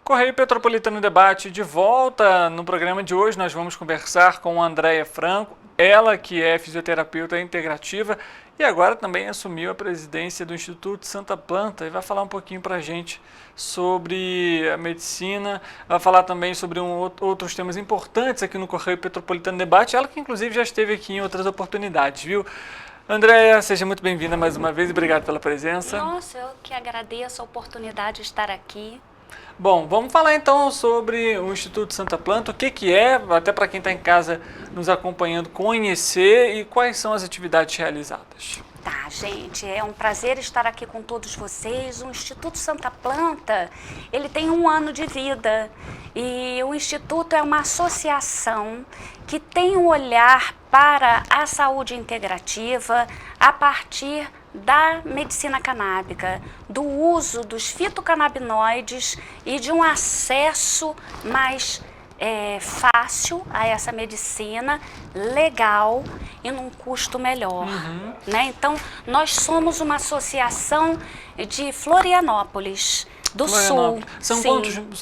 S3: Correio Petropolitano Debate de volta. No programa de hoje nós vamos conversar com a Andréia Franco, ela que é fisioterapeuta integrativa e agora também assumiu a presidência do Instituto Santa Planta e vai falar um pouquinho para a gente sobre a medicina, vai falar também sobre outros temas importantes aqui no Correio Petropolitano Debate, ela que inclusive já esteve aqui em outras oportunidades, viu? Andréia, seja muito bem-vinda mais uma vez e obrigado pela presença.
S12: Nossa, eu que agradeço a oportunidade de estar aqui.
S3: Bom, vamos falar então sobre o Instituto Santa Planta, o que é, até para quem está em casa nos acompanhando, conhecer e quais são as atividades realizadas.
S12: Tá, gente, é um prazer estar aqui com todos vocês. O Instituto Santa Planta, ele tem 1 ano de vida e o Instituto é uma associação que tem um olhar para a saúde integrativa a partir da medicina canábica, do uso dos fitocannabinoides e de um acesso mais fácil a essa medicina, legal e num custo melhor. Né? Então, nós somos uma associação de Florianópolis, do Sul.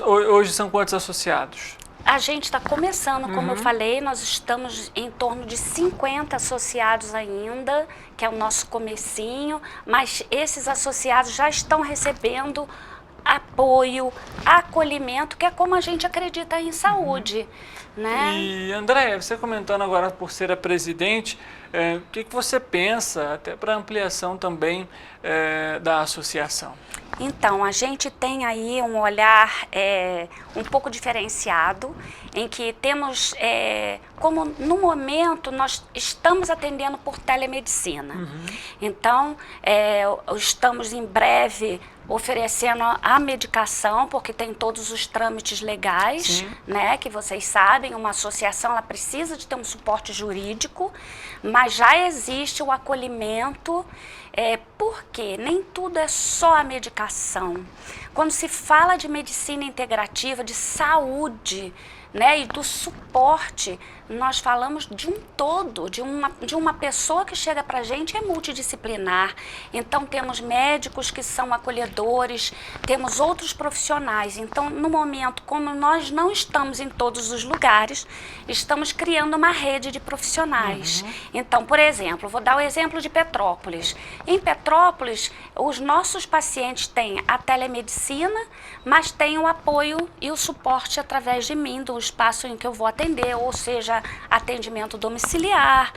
S3: Hoje são quantos associados?
S12: A gente está começando, como eu falei, nós estamos em torno de 50 associados ainda, que é o nosso comecinho, mas esses associados já estão recebendo apoio, acolhimento, que é como a gente acredita em saúde. Né?
S3: E Andréia, você comentando agora por ser a presidente, o que você pensa, até para ampliação também da associação?
S12: Então, a gente tem aí um olhar um pouco diferenciado, em que temos, como no momento nós estamos atendendo por telemedicina. Então, estamos em breve oferecendo a medicação, porque tem todos os trâmites legais, né, que vocês sabem, uma associação ela precisa de ter um suporte jurídico, mas já existe o acolhimento, porque nem tudo é só a medicação. Quando se fala de medicina integrativa, de saúde, né, e do suporte, nós falamos de um todo, de uma pessoa que chega para a gente é multidisciplinar. Então, temos médicos que são acolhedores, temos outros profissionais. Então, no momento, como nós não estamos em todos os lugares, estamos criando uma rede de profissionais. Então, por exemplo, vou dar o exemplo de Petrópolis. Em Petrópolis, os nossos pacientes têm a telemedicina, mas têm o apoio e o suporte através de mim, do espaço em que eu vou atender, ou seja, atendimento domiciliar,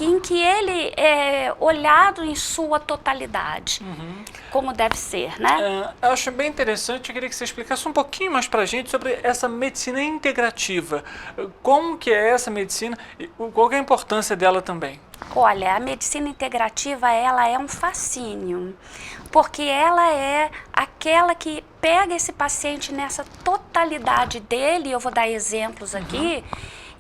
S12: em que ele é olhado em sua totalidade, como deve ser, né?
S3: Eu acho bem interessante, eu queria que você explicasse um pouquinho mais para a gente sobre essa medicina integrativa. Como que é essa medicina e qual é a importância dela também?
S12: Olha, a medicina integrativa, ela é um fascínio, porque ela é aquela que pega esse paciente nessa totalidade dele, eu vou dar exemplos aqui,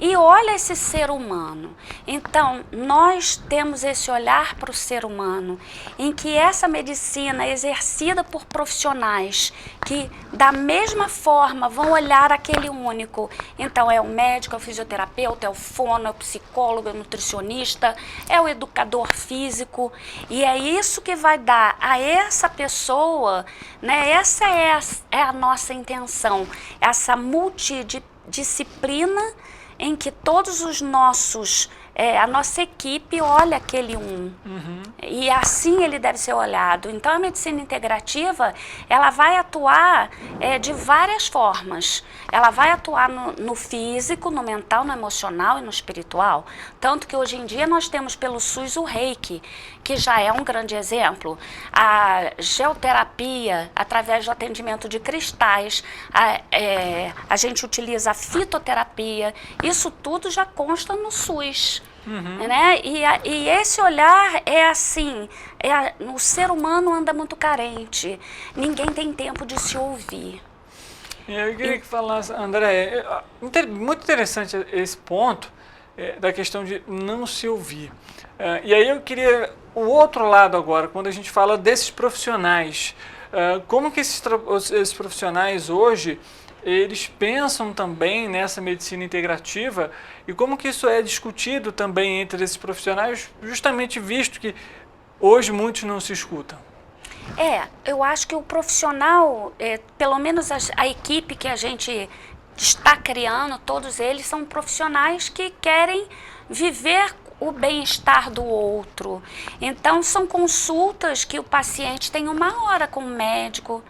S12: e olha esse ser humano. Então, nós temos esse olhar para o ser humano, em que essa medicina é exercida por profissionais que, da mesma forma, vão olhar aquele único. Então, é o médico, é o fisioterapeuta, é o fono, é o psicólogo, é o nutricionista, é o educador físico. E é isso que vai dar a essa pessoa, né? Essa é a nossa intenção, essa multidisciplina em que todos os nossos a nossa equipe olha aquele e assim ele deve ser olhado. Então a medicina integrativa, ela vai atuar de várias formas. Ela vai atuar no físico, no mental, no emocional e no espiritual. Tanto que hoje em dia nós temos pelo SUS o Reiki, que já é um grande exemplo. A geoterapia, através do atendimento de cristais, a gente utiliza a fitoterapia, isso tudo já consta no SUS. Né? E esse olhar é assim, o ser humano anda muito carente, ninguém tem tempo de se ouvir.
S3: Eu queria que falasse, André, muito interessante esse ponto da questão de não se ouvir. E aí eu queria o outro lado agora, quando a gente fala desses profissionais, como que esses profissionais hoje, eles pensam também nessa medicina integrativa e como que isso é discutido também entre esses profissionais, justamente visto que hoje muitos não se escutam?
S12: Eu acho que o profissional, pelo menos a equipe que a gente está criando, todos eles são profissionais que querem viver o bem-estar do outro. Então, são consultas que o paciente tem 1 hora com o médico,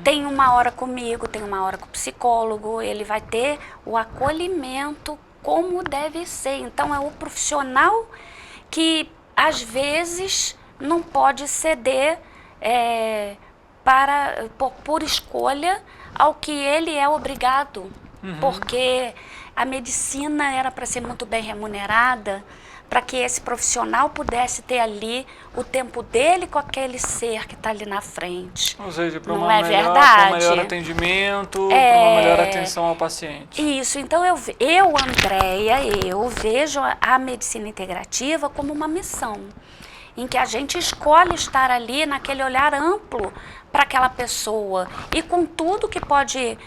S12: tem 1 hora comigo, tem 1 hora com o psicólogo, ele vai ter o acolhimento como deve ser. Então, é o profissional que, às vezes, não pode ceder por escolha ao que ele é obrigado, porque a medicina era para ser muito bem remunerada, para que esse profissional pudesse ter ali o tempo dele com aquele ser que está ali na frente.
S3: Ou seja, para
S12: não
S3: uma
S12: é
S3: melhor,
S12: verdade?
S3: para um melhor atendimento, para uma melhor atenção ao paciente.
S12: Isso, então Andréia, eu vejo a medicina integrativa como uma missão, em que a gente escolhe estar ali naquele olhar amplo para aquela pessoa e com tudo que pode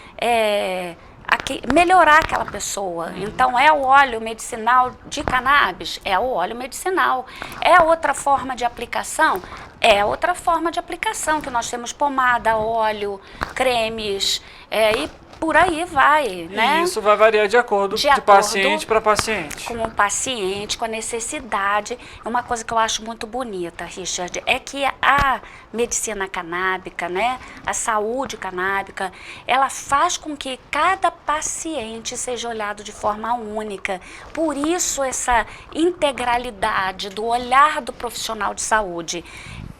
S12: melhorar aquela pessoa. Então, é o óleo medicinal de cannabis? É o óleo medicinal. É outra forma de aplicação? É outra forma de aplicação, que nós temos pomada, óleo, cremes, e por aí vai, né?
S3: E isso vai variar de acordo de paciente para paciente.
S12: Com o paciente, com a necessidade. Uma coisa que eu acho muito bonita, Richard, é que a medicina canábica, né, a saúde canábica, ela faz com que cada paciente seja olhado de forma única. Por isso essa integralidade do olhar do profissional de saúde.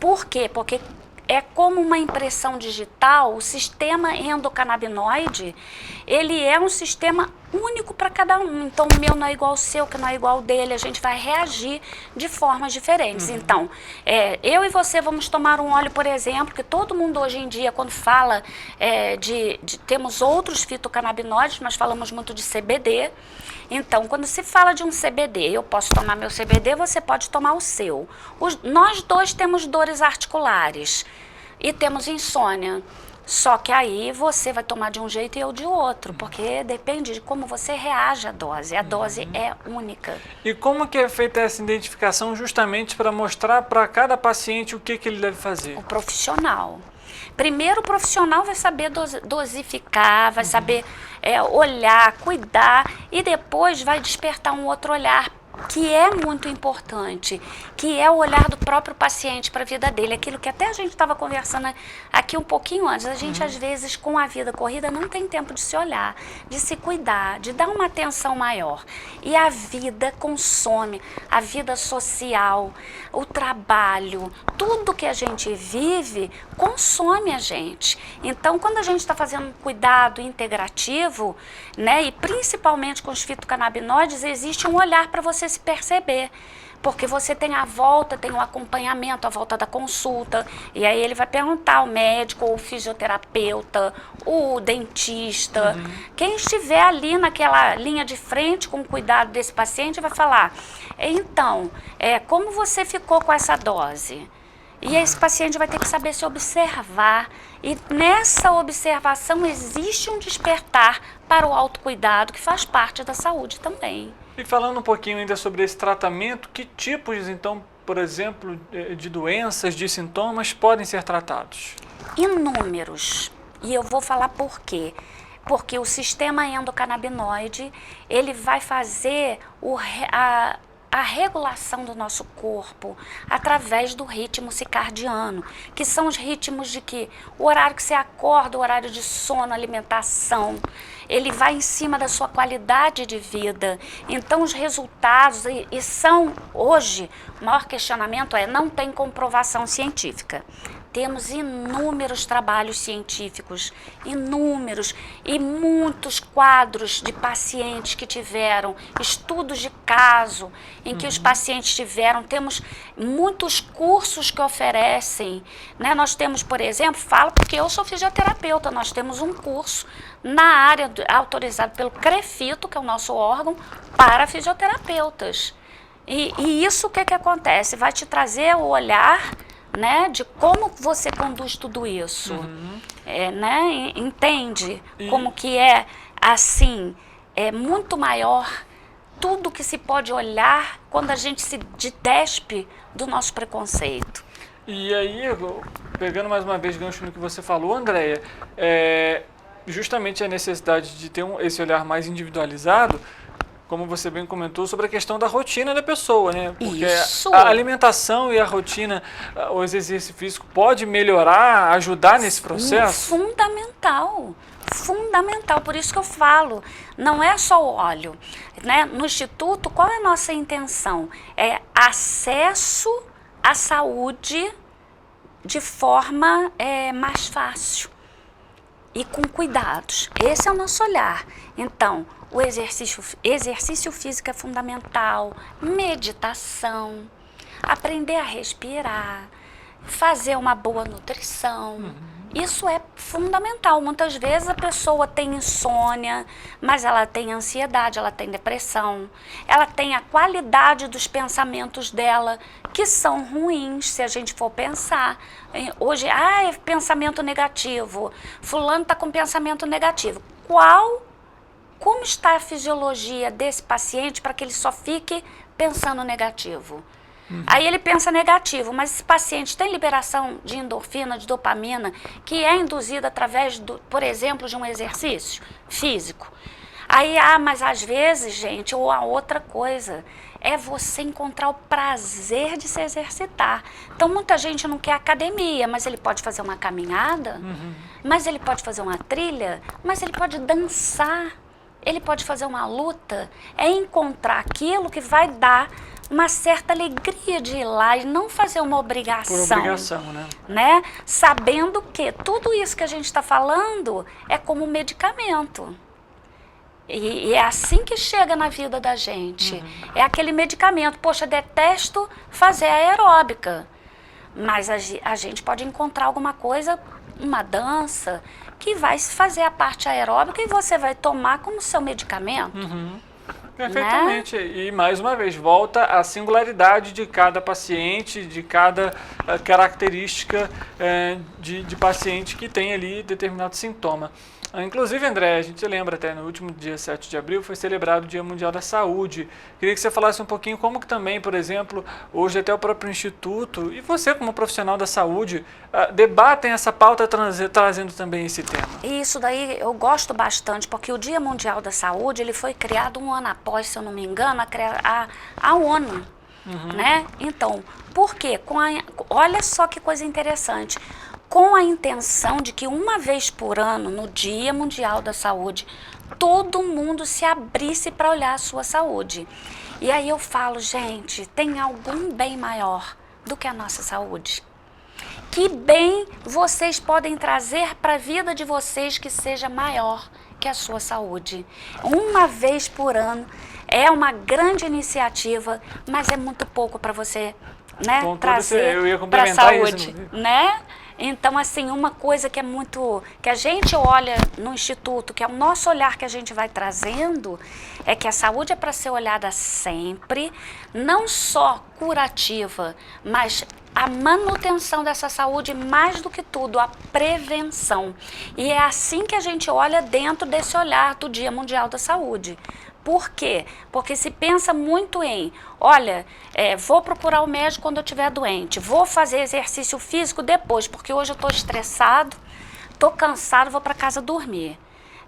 S12: Por quê? Porque é como uma impressão digital, o sistema endocannabinoide, ele é um sistema único para cada um. Então, o meu não é igual ao seu, que não é igual ao dele, a gente vai reagir de formas diferentes. Então, eu e você vamos tomar um óleo, por exemplo, que todo mundo hoje em dia, quando fala temos outros fitocannabinoides, nós falamos muito de CBD. Então, quando se fala de um CBD, eu posso tomar meu CBD, você pode tomar o seu. Nós dois temos dores articulares e temos insônia. Só que aí você vai tomar de um jeito e eu de outro, porque depende de como você reage à dose. A dose é única.
S3: E como que é feita essa identificação justamente para mostrar para cada paciente o que ele deve fazer?
S12: O profissional. Primeiro, o profissional vai saber dosificar, vai saber olhar, cuidar, e depois vai despertar um outro olhar, que é muito importante, que é o olhar do próprio paciente para a vida dele. Aquilo que até a gente estava conversando aqui um pouquinho antes. A gente, às vezes, com a vida corrida, não tem tempo de se olhar, de se cuidar, de dar uma atenção maior. E a vida consome, a vida social, o trabalho, tudo que a gente vive consome a gente. Então, quando a gente está fazendo um cuidado integrativo, né, e principalmente com os fitocannabinoides, existe um olhar para você se perceber, porque você tem a volta, tem o acompanhamento, a volta da consulta, e aí ele vai perguntar ao médico, o fisioterapeuta, o dentista, quem estiver ali naquela linha de frente com o cuidado desse paciente vai falar, então, como você ficou com essa dose? E esse paciente vai ter que saber se observar, e nessa observação existe um despertar para o autocuidado, que faz parte da saúde também.
S3: E falando um pouquinho ainda sobre esse tratamento, que tipos, então, por exemplo, de doenças, de sintomas podem ser tratados?
S12: Inúmeros. E eu vou falar por quê. Porque o sistema endocannabinoide, ele vai fazer a a regulação do nosso corpo através do ritmo circadiano, que são os ritmos de que o horário que você acorda, o horário de sono, alimentação, ele vai em cima da sua qualidade de vida. Então os resultados, e são hoje, o maior questionamento é, não tem comprovação científica. Temos inúmeros trabalhos científicos, inúmeros, e muitos quadros de pacientes que tiveram, estudos de caso em que os pacientes tiveram, temos muitos cursos que oferecem, né? Nós temos, por exemplo, falo porque eu sou fisioterapeuta, nós temos um curso na área autorizado pelo CREFITO, que é o nosso órgão, para fisioterapeutas. E isso o que acontece? Vai te trazer o olhar, né, de como você conduz tudo isso, né, entende como que é assim, é muito maior tudo que se pode olhar quando a gente se despe do nosso preconceito.
S3: E aí, pegando mais uma vez gancho no que você falou, Andréia, justamente a necessidade de ter esse olhar mais individualizado, como você bem comentou, sobre a questão da rotina da pessoa, né? Porque a alimentação e a rotina, o exercício físico pode melhorar, ajudar nesse processo?
S12: Fundamental, fundamental. Por isso que eu falo, não é só o óleo, né? No Instituto, qual é a nossa intenção? É acesso à saúde de forma mais fácil e com cuidados. Esse é o nosso olhar. Então, o exercício físico é fundamental, meditação, aprender a respirar, fazer uma boa nutrição. Isso é fundamental. Muitas vezes a pessoa tem insônia, mas ela tem ansiedade, ela tem depressão, ela tem a qualidade dos pensamentos dela, que são ruins, se a gente for pensar. Hoje, é pensamento negativo, fulano está com pensamento negativo. Como está a fisiologia desse paciente para que ele só fique pensando negativo? Aí ele pensa negativo, mas esse paciente tem liberação de endorfina, de dopamina, que é induzida através, por exemplo, de um exercício físico. Aí, mas às vezes, gente, ou a outra coisa, é você encontrar o prazer de se exercitar. Então, muita gente não quer academia, mas ele pode fazer uma caminhada, mas ele pode fazer uma trilha, mas ele pode dançar, ele pode fazer uma luta. É encontrar aquilo que vai dar uma certa alegria de ir lá e não fazer uma obrigação.
S3: Por obrigação,
S12: né? Sabendo que tudo isso que a gente está falando é como medicamento. E é assim que chega na vida da gente. É aquele medicamento. Poxa, detesto fazer aeróbica. Mas a gente pode encontrar alguma coisa, uma dança, que vai fazer a parte aeróbica e você vai tomar como seu medicamento.
S3: Perfeitamente. Né? E mais uma vez, volta à singularidade de cada paciente, de cada característica de paciente que tem ali determinado sintoma. Inclusive, André, a gente lembra até no último dia 7 de abril foi celebrado o Dia Mundial da Saúde. Queria que você falasse um pouquinho como que também, por exemplo, hoje até o próprio Instituto e você como profissional da saúde debatem essa pauta trazendo também esse tema.
S12: Isso daí eu gosto bastante, porque o Dia Mundial da Saúde ele foi criado um ano após, se eu não me engano, a ONU. Né? Então, por quê? Olha só que coisa interessante. Com a intenção de que uma vez por ano, no Dia Mundial da Saúde, todo mundo se abrisse para olhar a sua saúde. E aí eu falo, gente, tem algum bem maior do que a nossa saúde? Que bem vocês podem trazer para a vida de vocês que seja maior que a sua saúde? Uma vez por ano é uma grande iniciativa, mas é muito pouco para você, né, trazer para a saúde, né? Então, assim, uma coisa que é muito, que a gente olha no Instituto, que é o nosso olhar que a gente vai trazendo, é que a saúde é para ser olhada sempre, não só curativa, mas a manutenção dessa saúde, mais do que tudo, a prevenção. E é assim que a gente olha dentro desse olhar do Dia Mundial da Saúde. Por quê? Porque se pensa muito em, olha, vou procurar o médico quando eu estiver doente, vou fazer exercício físico depois, porque hoje eu estou estressado, estou cansado, vou para casa dormir.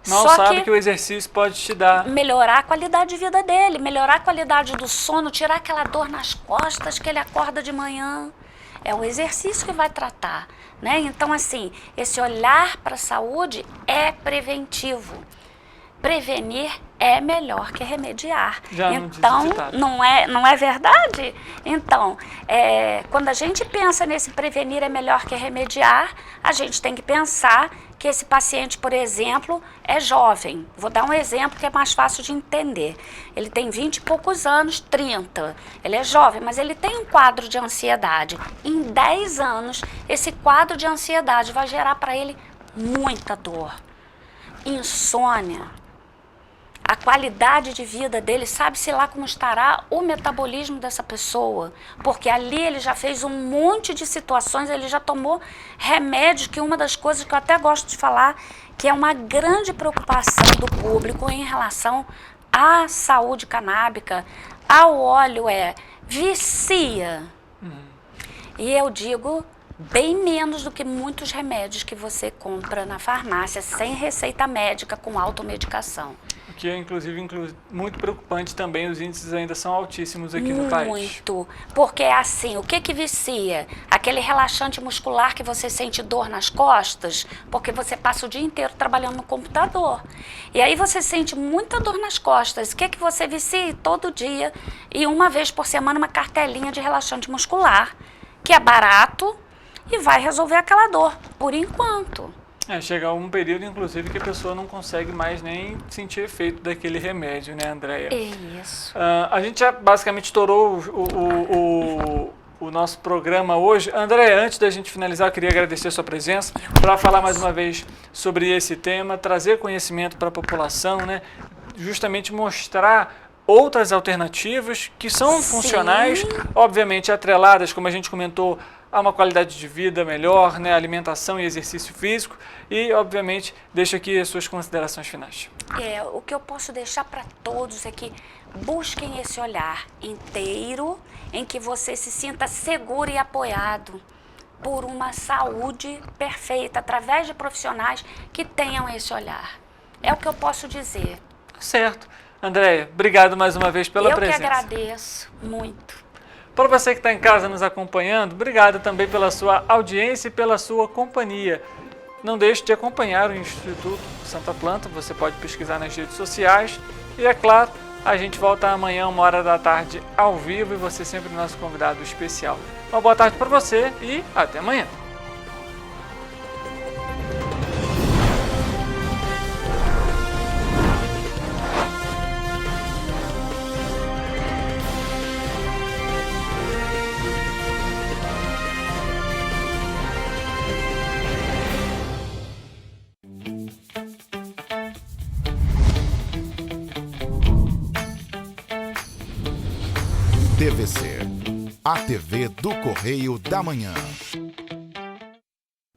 S3: Mal
S12: Só
S3: sabe que o exercício pode te dar.
S12: Melhorar a qualidade de vida dele, melhorar a qualidade do sono, tirar aquela dor nas costas que ele acorda de manhã. É o exercício que vai tratar, né? Então, assim, esse olhar para a saúde é preventivo. Prevenir é melhor que remediar.
S3: Já
S12: então, não é verdade? Então, quando a gente pensa nesse prevenir é melhor que remediar, a gente tem que pensar que esse paciente, por exemplo, é jovem. Vou dar um exemplo que é mais fácil de entender. Ele tem 20 e poucos anos, 30. Ele é jovem, mas ele tem um quadro de ansiedade. Em 10 anos, esse quadro de ansiedade vai gerar para ele muita dor, insônia. A qualidade de vida dele, sabe-se lá como estará o metabolismo dessa pessoa. Porque ali ele já fez um monte de situações, ele já tomou remédios, que uma das coisas que eu até gosto de falar, que é uma grande preocupação do público em relação à saúde canábica, ao óleo, vicia. E eu digo, bem menos do que muitos remédios que você compra na farmácia, sem receita médica, com automedicação.
S3: Que é, inclusive, muito preocupante também, os índices ainda são altíssimos aqui no país.
S12: Muito, porque assim, o que vicia? Aquele relaxante muscular que você sente dor nas costas, porque você passa o dia inteiro trabalhando no computador. E aí você sente muita dor nas costas. O que você vicia? Todo dia, e uma vez por semana, uma cartelinha de relaxante muscular, que é barato e vai resolver aquela dor, por enquanto.
S3: Chega um período, inclusive, que a pessoa não consegue mais nem sentir efeito daquele remédio, né, Andréia?
S12: Isso.
S3: A gente já basicamente estourou o nosso programa hoje. Andréia, antes da gente finalizar, eu queria agradecer a sua presença para falar mais uma vez sobre esse tema, trazer conhecimento para a população, né? Justamente mostrar outras alternativas que são funcionais, obviamente atreladas, como a gente comentou, a uma qualidade de vida melhor, né, alimentação e exercício físico, e obviamente deixa aqui as suas considerações finais.
S12: O que eu posso deixar para todos é que busquem esse olhar inteiro em que você se sinta seguro e apoiado por uma saúde perfeita, através de profissionais que tenham esse olhar. É o que eu posso dizer.
S3: Certo. Andréia, obrigado mais uma vez pela presença.
S12: Eu que agradeço muito.
S3: Para você que está em casa nos acompanhando, obrigado também pela sua audiência e pela sua companhia. Não deixe de acompanhar o Instituto Santa Planta, você pode pesquisar nas redes sociais. E é claro, a gente volta amanhã, 13h, ao vivo, e você sempre nosso convidado especial. Uma boa tarde para você e até amanhã.
S2: TVC, a TV do Correio da Manhã.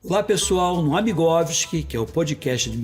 S13: Olá pessoal, no Amigovski, que é o podcast de